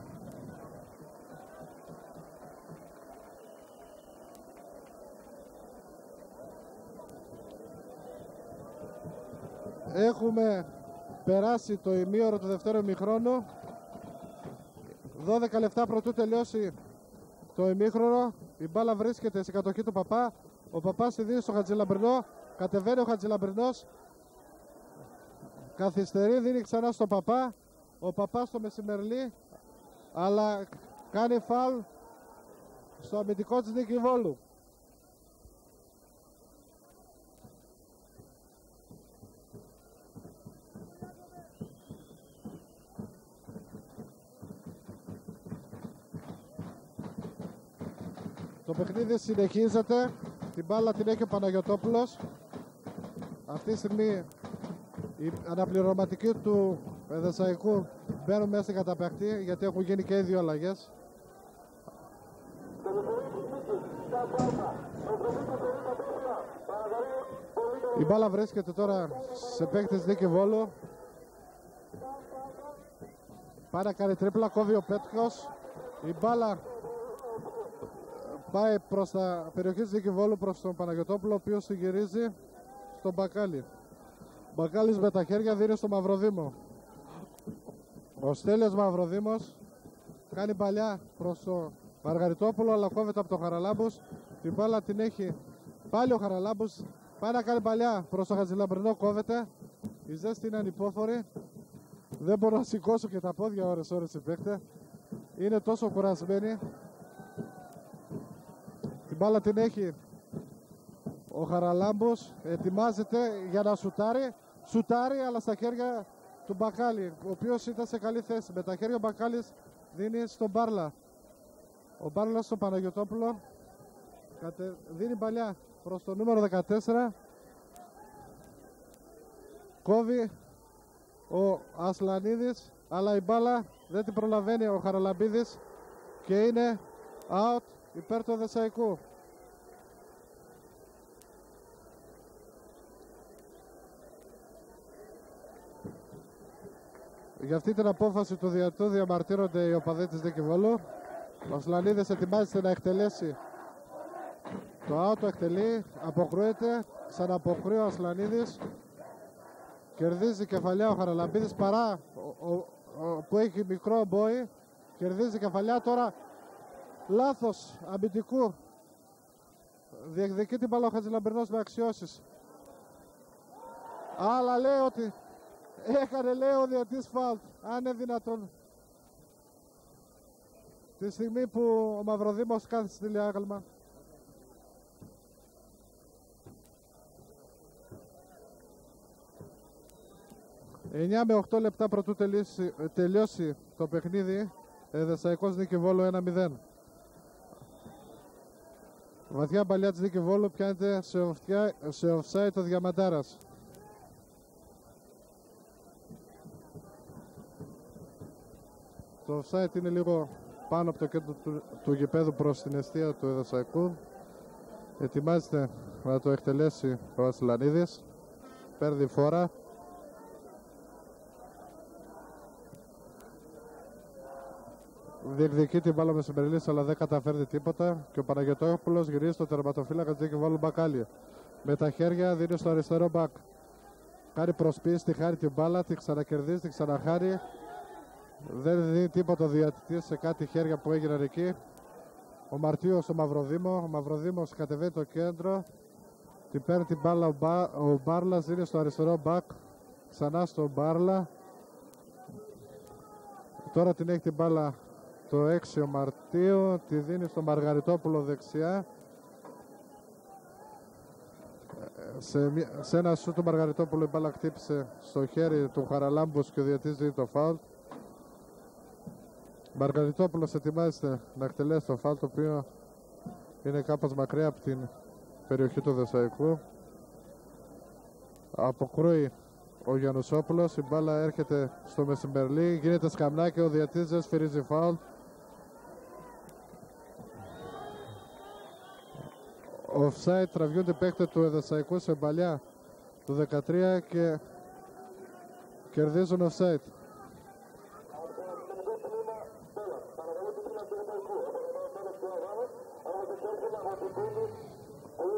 Speaker 2: Έχουμε περάσει το ημίωρο του δεύτερου ημιχρόνου. 12 λεπτά πρωτού τελειώσει το ημίχρονο. Η μπάλα βρίσκεται σε κατοχή του Παπά. Ο Παπάς τη δίνει στο Χατζηλαμπρινό. Κατεβαίνει ο Χατζηλαμπρινός. Καθυστερεί, δίνει ξανά στον Παπά. Ο Παπάς στο Μεσημερλή. Αλλά κάνει φάουλ στο αμυντικό της Νίκη Βόλου. Το παιχνίδι συνεχίζεται. Την μπάλα την έχει ο Παναγιωτόπουλος. Αυτή τη στιγμή οι αναπληρωματικοί του Εδεσσαϊκού μπαίνουν μέσα στην καταπαιχτή γιατί έχουν γίνει και οι δύο αλλαγές. Η μπάλα βρίσκεται τώρα σε παίκτης Νίκη Βόλου. Πάει να κάνει τρίπλα, κόβει ο Πέτχος. Η μπάλα πάει προς τα περιοχή της Νίκη Βόλου, προς τον Παναγιωτόπουλο, ο οποίος τη γυρίζει στον Μπακάλι. Μπακάλης με τα χέρια δίνει στο Μαυροδήμο. Ο Στέλιος Μαυροδήμος κάνει παλιά προς τον Μαργαριτόπουλο, αλλά κόβεται από τον Χαραλάμπους. Την μπάλα την έχει πάλι ο Χαραλάμπους. Πάει να κάνει παλιά προς τον Χατζηλαμπρινό, κόβεται. Η ζέστη είναι ανυπόφορη. Δεν μπορώ να σηκώσω και τα πόδια ώρες οι παίκτες. Είναι τόσο κουρασμένοι. Την μπάλα την έχει ο Χαραλάμπος, ετοιμάζεται για να σουτάρει. Σουτάρει, αλλά στα χέρια του Μπακάλι, ο οποίος ήταν σε καλή θέση. Με τα χέρια ο Μπακάλης δίνει στον Μπάρλα. Ο Μπάρλα στον Παναγιωτόπουλο δίνει παλιά προς το νούμερο 14. Κόβει ο Ασλανίδης, αλλά η μπάλα δεν την προλαβαίνει ο Χαραλαμπίδης και είναι out υπέρ του Εδεσσαϊκού. Για αυτή την απόφαση του διαιτητού διαμαρτύρονται οι οπαδοί της Νίκη Βόλου. Ο Ασλανίδης ετοιμάζεται να εκτελέσει το out, το εκτελεί, αποκρούεται, ξαναποκρούει ο Ασλανίδης. Κερδίζει κεφαλιά ο Χαραλαμπίδης παρά που έχει μικρό μπόι. Κερδίζει κεφαλιά τώρα. Λάθος αμυντικού. Διεκδικεί την μπάλα ο Χατζηλαμπρινός με αξιώσεις. Αλλά λέει ότι έκανε, λέει, ο διαιτητής φάουλ. Αν είναι δυνατόν. Τη στιγμή που ο Μαυροδήμος κάθεται στη διάγαλμα. «9 με 8 λεπτά πρωτού τελειώσει το παιχνίδι. Εδεσσαϊκός Νίκη Βόλου 1-0. Βαθιά παλιά της Νίκη Βόλου πιάνεται σε offside το Διαμαντάρας. Το offside είναι λίγο πάνω από το κέντρο του γηπέδου προς την εστία του Εδεσσαϊκού. Ετοιμάζεται να το εκτελέσει ο Ασλανίδης. Παίρνει φόρα. διεκδικεί την μπάλα Μεσημεριλής, αλλά δεν καταφέρνει τίποτα. Και ο Παναγιωτόπουλος γυρίζει στο τερματοφύλακα της Νίκη Βόλου Μπακάλι. Με τα χέρια δίνει στο αριστερό μπακ. Κάνει προσπίση, τη χάρη την μπάλα, τη ξανακερδίζει, τη ξαναχάρει. Δεν δίνει τίποτα ο διαιτητής σε κάτι χέρια που έγιναν εκεί. Ο Μαρτίου στο Μαυροδήμο. Ο Μαυροδήμος κατεβαίνει το κέντρο. Την παίρνει την μπάλα ο Μπάρλας, δίνει στο αριστερό μπακ. Ξανά στον Μπάρλα. Τώρα την έχει την μπάλα το 6 ο Μαρτίου. Τη δίνει στο Μαργαριτόπουλο δεξιά. Σε ένα σου του Μαργαριτόπουλου η μπάλα χτύπησε στο χέρι του Χαραλάμπους και ο διαιτητής δίνει το φάουλ. Μαργαριτόπουλος ετοιμάζεται να εκτελέσει το φάουλ, το οποίο είναι κάπως μακριά από την περιοχή του Δεσσαϊκού. Αποκρούει ο Γιαννουσόπουλος, η μπάλα έρχεται στο Μεσημερλή, γίνεται σκαμνάκι, ο διαιτητής δεν σφυρίζει φάουλ. Offside, τραβιούνται οι παίκτες του Εδεσσαϊκού σε παλιά του 13 και κερδίζουν offside.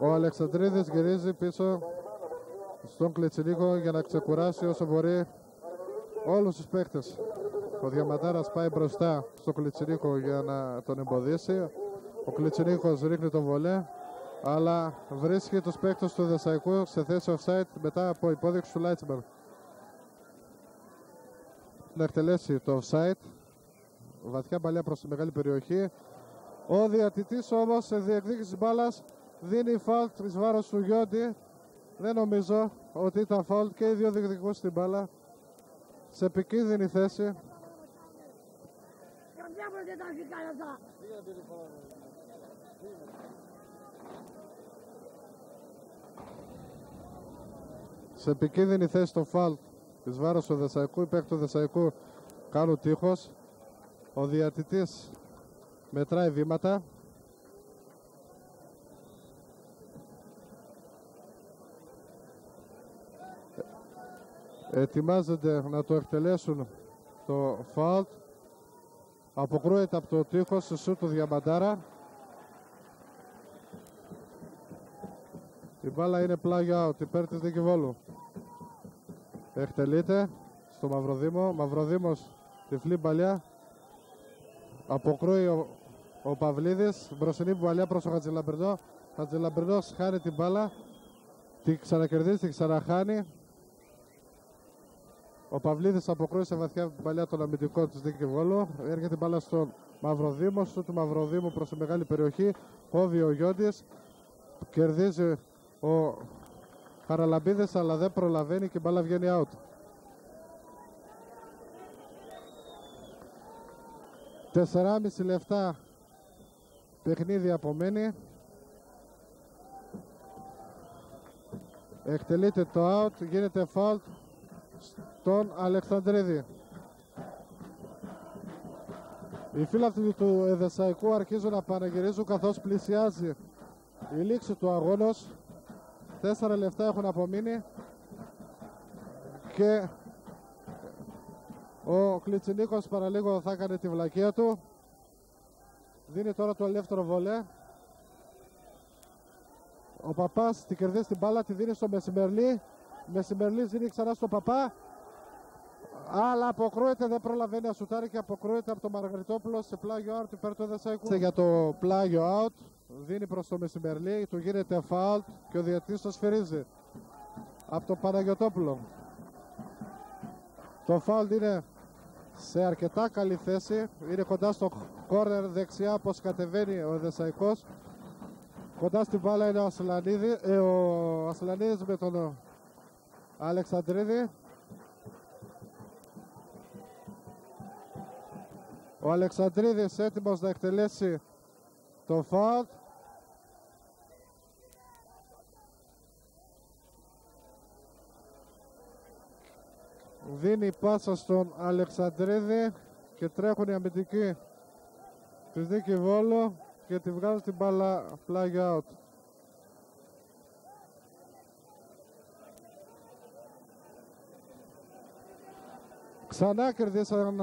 Speaker 2: Ο Αλεξανδρίδης γυρίζει πίσω στον Κλιτσινίκο για να ξεκουράσει όσο μπορεί όλους τους παίκτες. Ο Διαμαντάρας πάει μπροστά στον Κλιτσινίκο για να τον εμποδίσει. Ο Κλιτσινίκος ρίχνει τον βολέ, αλλά βρίσκει τους παίκτες του Δεσσαϊκού σε θέση offside μετά από υπόδειξη του Λάιτσμπερ. Να εκτελέσει το offside. Βαθιά παλιά προς τη μεγάλη περιοχή. Ο διαιτητής όμως σε διεκδίκηση μπάλας δίνει φάουλ εις βάρος του Γιόντι. Δεν νομίζω ότι ήταν φάουλ και οι δύο διεκδικούν στην μπάλα σε επικίνδυνη θέση. Σε επικίνδυνη θέση το φάουλ εις βάρος του Δεσσαϊκού. Οι παίκτες του Δεσσαϊκού κάνουν τείχος. Ο διαιτητής μετράει βήματα. Ετοιμάζονται να το εκτελέσουν το φάουλ. Αποκρούεται από το τείχος σε σούτ του Διαμαντάρα. Η μπάλα είναι πλάγια out, υπέρ της Νίκη Βόλου. Εκτελείται στο Μαυροδήμο. Μαυροδήμος τυφλή μπαλιά. Αποκρούει ο Παυλίδης. Μπροστινή μπαλιά προς τον Χατζηλαμπρινό. Χατζηλαμπρινός χάνει την μπάλα. Τη ξανακερδίζει, τη ξαναχάνει. Ο Παυλίδης αποκρούει σε βαθιά παλιά των αμυντικών της Νίκη Βόλου. Έρχεται την μπάλα στον Μαυροδήμο. Στο του Μαυροδήμου προς τη μεγάλη περιοχή. Κόβει ο Γιόντης. Κερδίζει ο Χαραλαμπίδης, αλλά δεν προλαβαίνει και η μπάλα βγαίνει out. Τεσσεράμιση λεπτά παιχνίδι απομένει. Εκτελείται το out, γίνεται foul στον Αλεξανδρίδη. Οι φίλαθλοι του Εδεσσαϊκού αρχίζουν να πανηγυρίζουν καθώς πλησιάζει η λήξη του αγώνος. 4 λεπτά έχουν απομείνει και ο Κλιτσινίκος παραλίγο θα έκανε τη βλακεία του. Δίνει τώρα το ελεύθερο βολέ. Ο Παπάς τη κερδίζει την μπάλα, τη δίνει στο Μεσημερλή. Μεσημερλής δίνει ξανά στο Παπά. Αλλά αποκρούεται, δεν προλαβαίνει να σουτάρει και αποκρούεται από τον Μαργαριτόπουλο σε πλάγιο out υπέρ του Εδεσσαϊκού. Για το πλάγιο out δίνει προς το Μεσημερλή, του γίνεται foul και ο διαιτητής το σφυρίζει από τον Παναγιωτόπουλο. Το foul είναι σε αρκετά καλή θέση, είναι κοντά στο κόρνερ δεξιά όπως κατεβαίνει ο Εδεσσαϊκός. Κοντά στην μπάλα είναι ο Ασλανίδης με τον Αλεξανδρίδη. Ο Αλεξανδρίδης έτοιμος να εκτελέσει το φάουλ. Δίνει πάσα στον Αλεξανδρίδη και τρέχουν οι αμυντικοί της Νίκη Βόλου και τη βγάζουν την μπάλα flag out. Ξανά κερδίσαν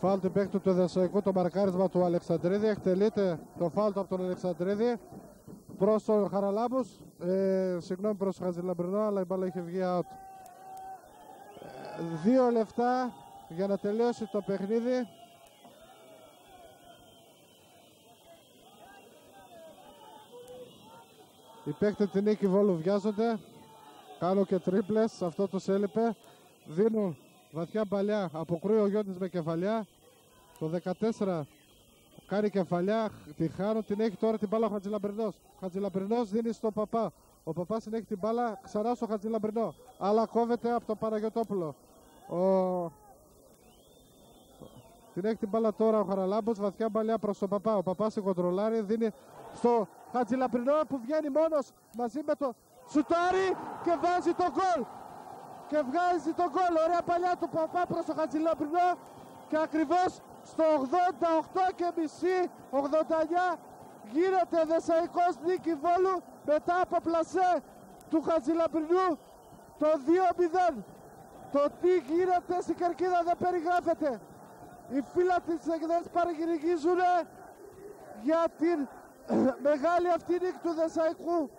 Speaker 2: Φάουλ του παίκτου του Δεσσαϊκού, το μαρκάρισμα του Αλεξανδρίδη. Εκτελείται το φάουλ από τον Αλεξανδρίδη προς τον Χαραλάμπους. Συγγνώμη προς τον Χατζηλαμπρινό, αλλά η μπάλα είχε βγει out. 2 λεπτά για να τελειώσει το παιχνίδι. Οι παίκτες της Νίκη Βόλου βιάζονται. Κάνουν και τρίπλες, αυτό τους έλειπε. Δίνουν βαθιά παλιά, αποκρούει ο Γιώτης με κεφαλιά. Το 14 κάνει κεφαλιά, τη χάνουν, την έχει τώρα την μπάλα ο Χατζηλαμπρινός. Χατζηλαμπρινός δίνει στον Παπά. Ο Παπάς την έχει την μπάλα ξανά στο Χατζηλαμπρινό. Αλλά κόβεται από τον Παναγιωτόπουλο. Την έχει την μπάλα τώρα ο Χαραλάμπος, βαθιά μπαλιά προς τον Παπά. Ο Παπάς την κοντρολάρει, δίνει στο Χατζηλαμπρινό που βγαίνει μόνος μαζί με το σουτάρι και βάζει το γκολ. Και βγάζει το γκολ. Ωραία παλιά του Παπά προς το Χατζηλαμπρινό και ακριβώς στο 88,5, 89 γίνεται Δεσσαϊκός Νίκη Βόλου μετά από πλασέ του Χατζηλαμπρινού το 2-0. Το τι γίνεται στην κερκίδα δεν περιγράφεται. Οι φίλοι της Εκδές παραγυριγίζουν για την μεγάλη αυτή νίκη του Δεσσαϊκού.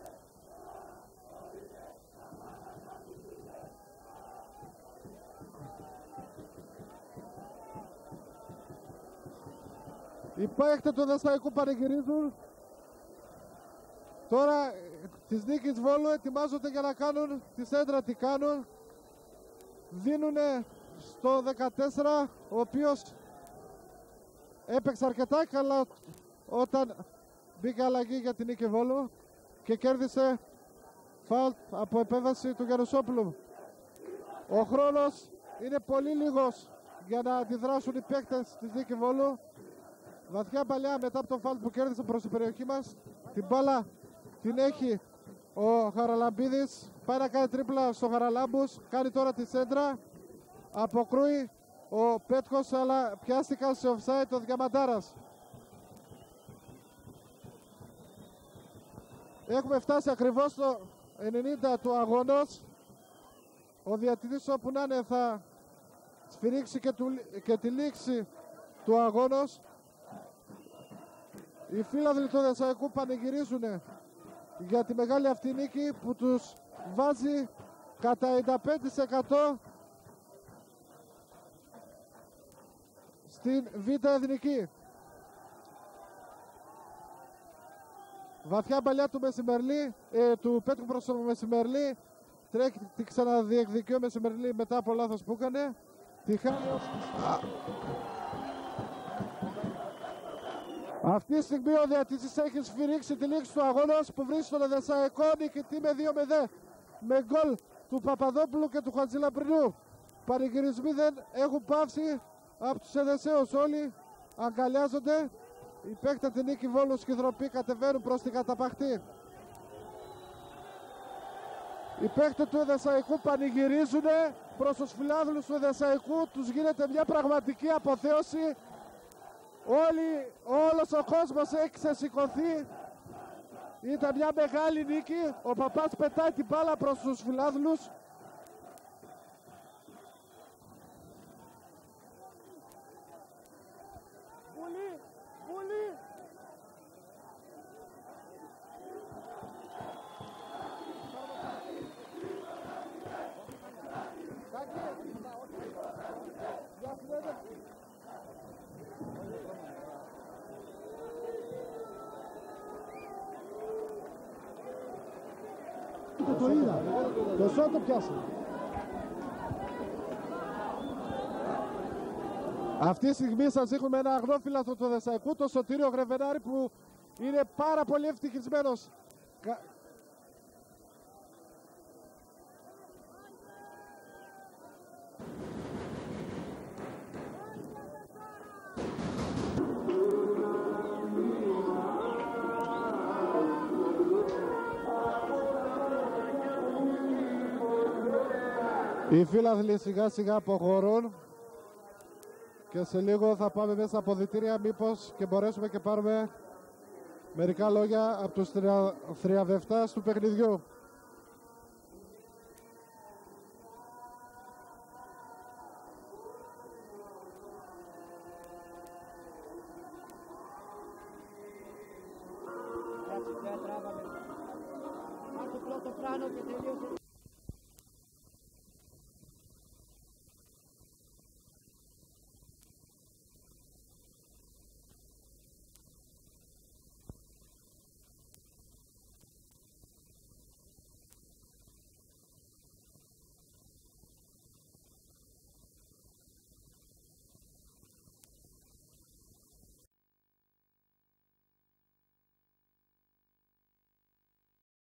Speaker 2: Οι παίκτες του Δεσσαϊκού πανηγυρίζουν. Τώρα της Νίκης Βόλου ετοιμάζονται για να κάνουν τη σέντρα. Τι κάνουν? Δίνουνε στο 14, ο οποίος έπαιξε αρκετά καλά όταν μπήκε αλλαγή για την Νίκη Βόλου και κέρδισε φάουλ από επέμβαση του Γιαννουσόπουλου. Ο χρόνος είναι πολύ λίγος για να αντιδράσουν οι παίκτες της Νίκη Βόλου. Βαθιά παλιά μετά από το φάουλ που κέρδισε προς την περιοχή μας. Την μπάλα την έχει ο Χαραλαμπίδης. Πάει να κάνει τρίπλα στο Χαραλάμπους. Κάνει τώρα τη σέντρα. Αποκρούει ο Πέτκος, αλλά πιάστηκαν σε offside το Διαμαντάρας. Έχουμε φτάσει ακριβώς στο 90 του αγώνος. Ο διαιτητής όπου να είναι θα σφυρίξει και τη λήξη του αγώνος. Οι φίλαδλοι του Δεσσαϊκού πανηγυρίζουν για τη μεγάλη αυτή νίκη που τους βάζει κατά 95% στην Β' Εθνική. Βαθιά παλιά του Μεσημερλή, του Πέτρου προς τον Μεσημερλή. Τρέχει, τη ξαναδιεκδικεί ο Μεσημερλή μετά από λάθος που έκανε. Τη χάνει. Αυτή τη στιγμή ο διαιτητής έχει σφυρίξει τη λήξη του αγώνος που βρίσκει τον Δεσσαϊκό νικητή με 2-0 με γκολ του Παπαδόπουλου και του Χατζηλαμπρινού. Πανηγυρισμοί δεν έχουν πάυσει από τους Εδεσσαίους, όλοι αγκαλιάζονται. Οι παίκτες της Νίκη Βόλου Σκυδροπή κατεβαίνουν προς την καταπαχτή. Οι παίκτες του Εδεσσαϊκού πανηγυρίζουν προς τους φιλάδλους του Εδεσσαϊκού. Τους γίνεται μια πραγματική αποθέωση. Όλος ο κόσμος έχει ξεσηκωθεί. Ήταν μια μεγάλη νίκη. Ο Παπάς πετάει την μπάλα προς τους φιλάδλους. Βουλή. Το είδα. Το σώτο το πιάσε. Αυτή τη στιγμή σας έχουμε ένα αγνό φιλάθλο του Δεσσαϊκού, το Σωτήριο Γρεβενάρη, που είναι πάρα πολύ ευτυχισμένος. Οι φίλαθλοι σιγά σιγά αποχωρούν και σε λίγο θα πάμε μέσα από αποδυτήρια, μήπως και μπορέσουμε και πάρουμε μερικά λόγια από τους θριαβευτάς του παιχνιδιού.
Speaker 1: Δεν τράβαμε. Άρχισε πρώτο πλάνο και τελείωσε.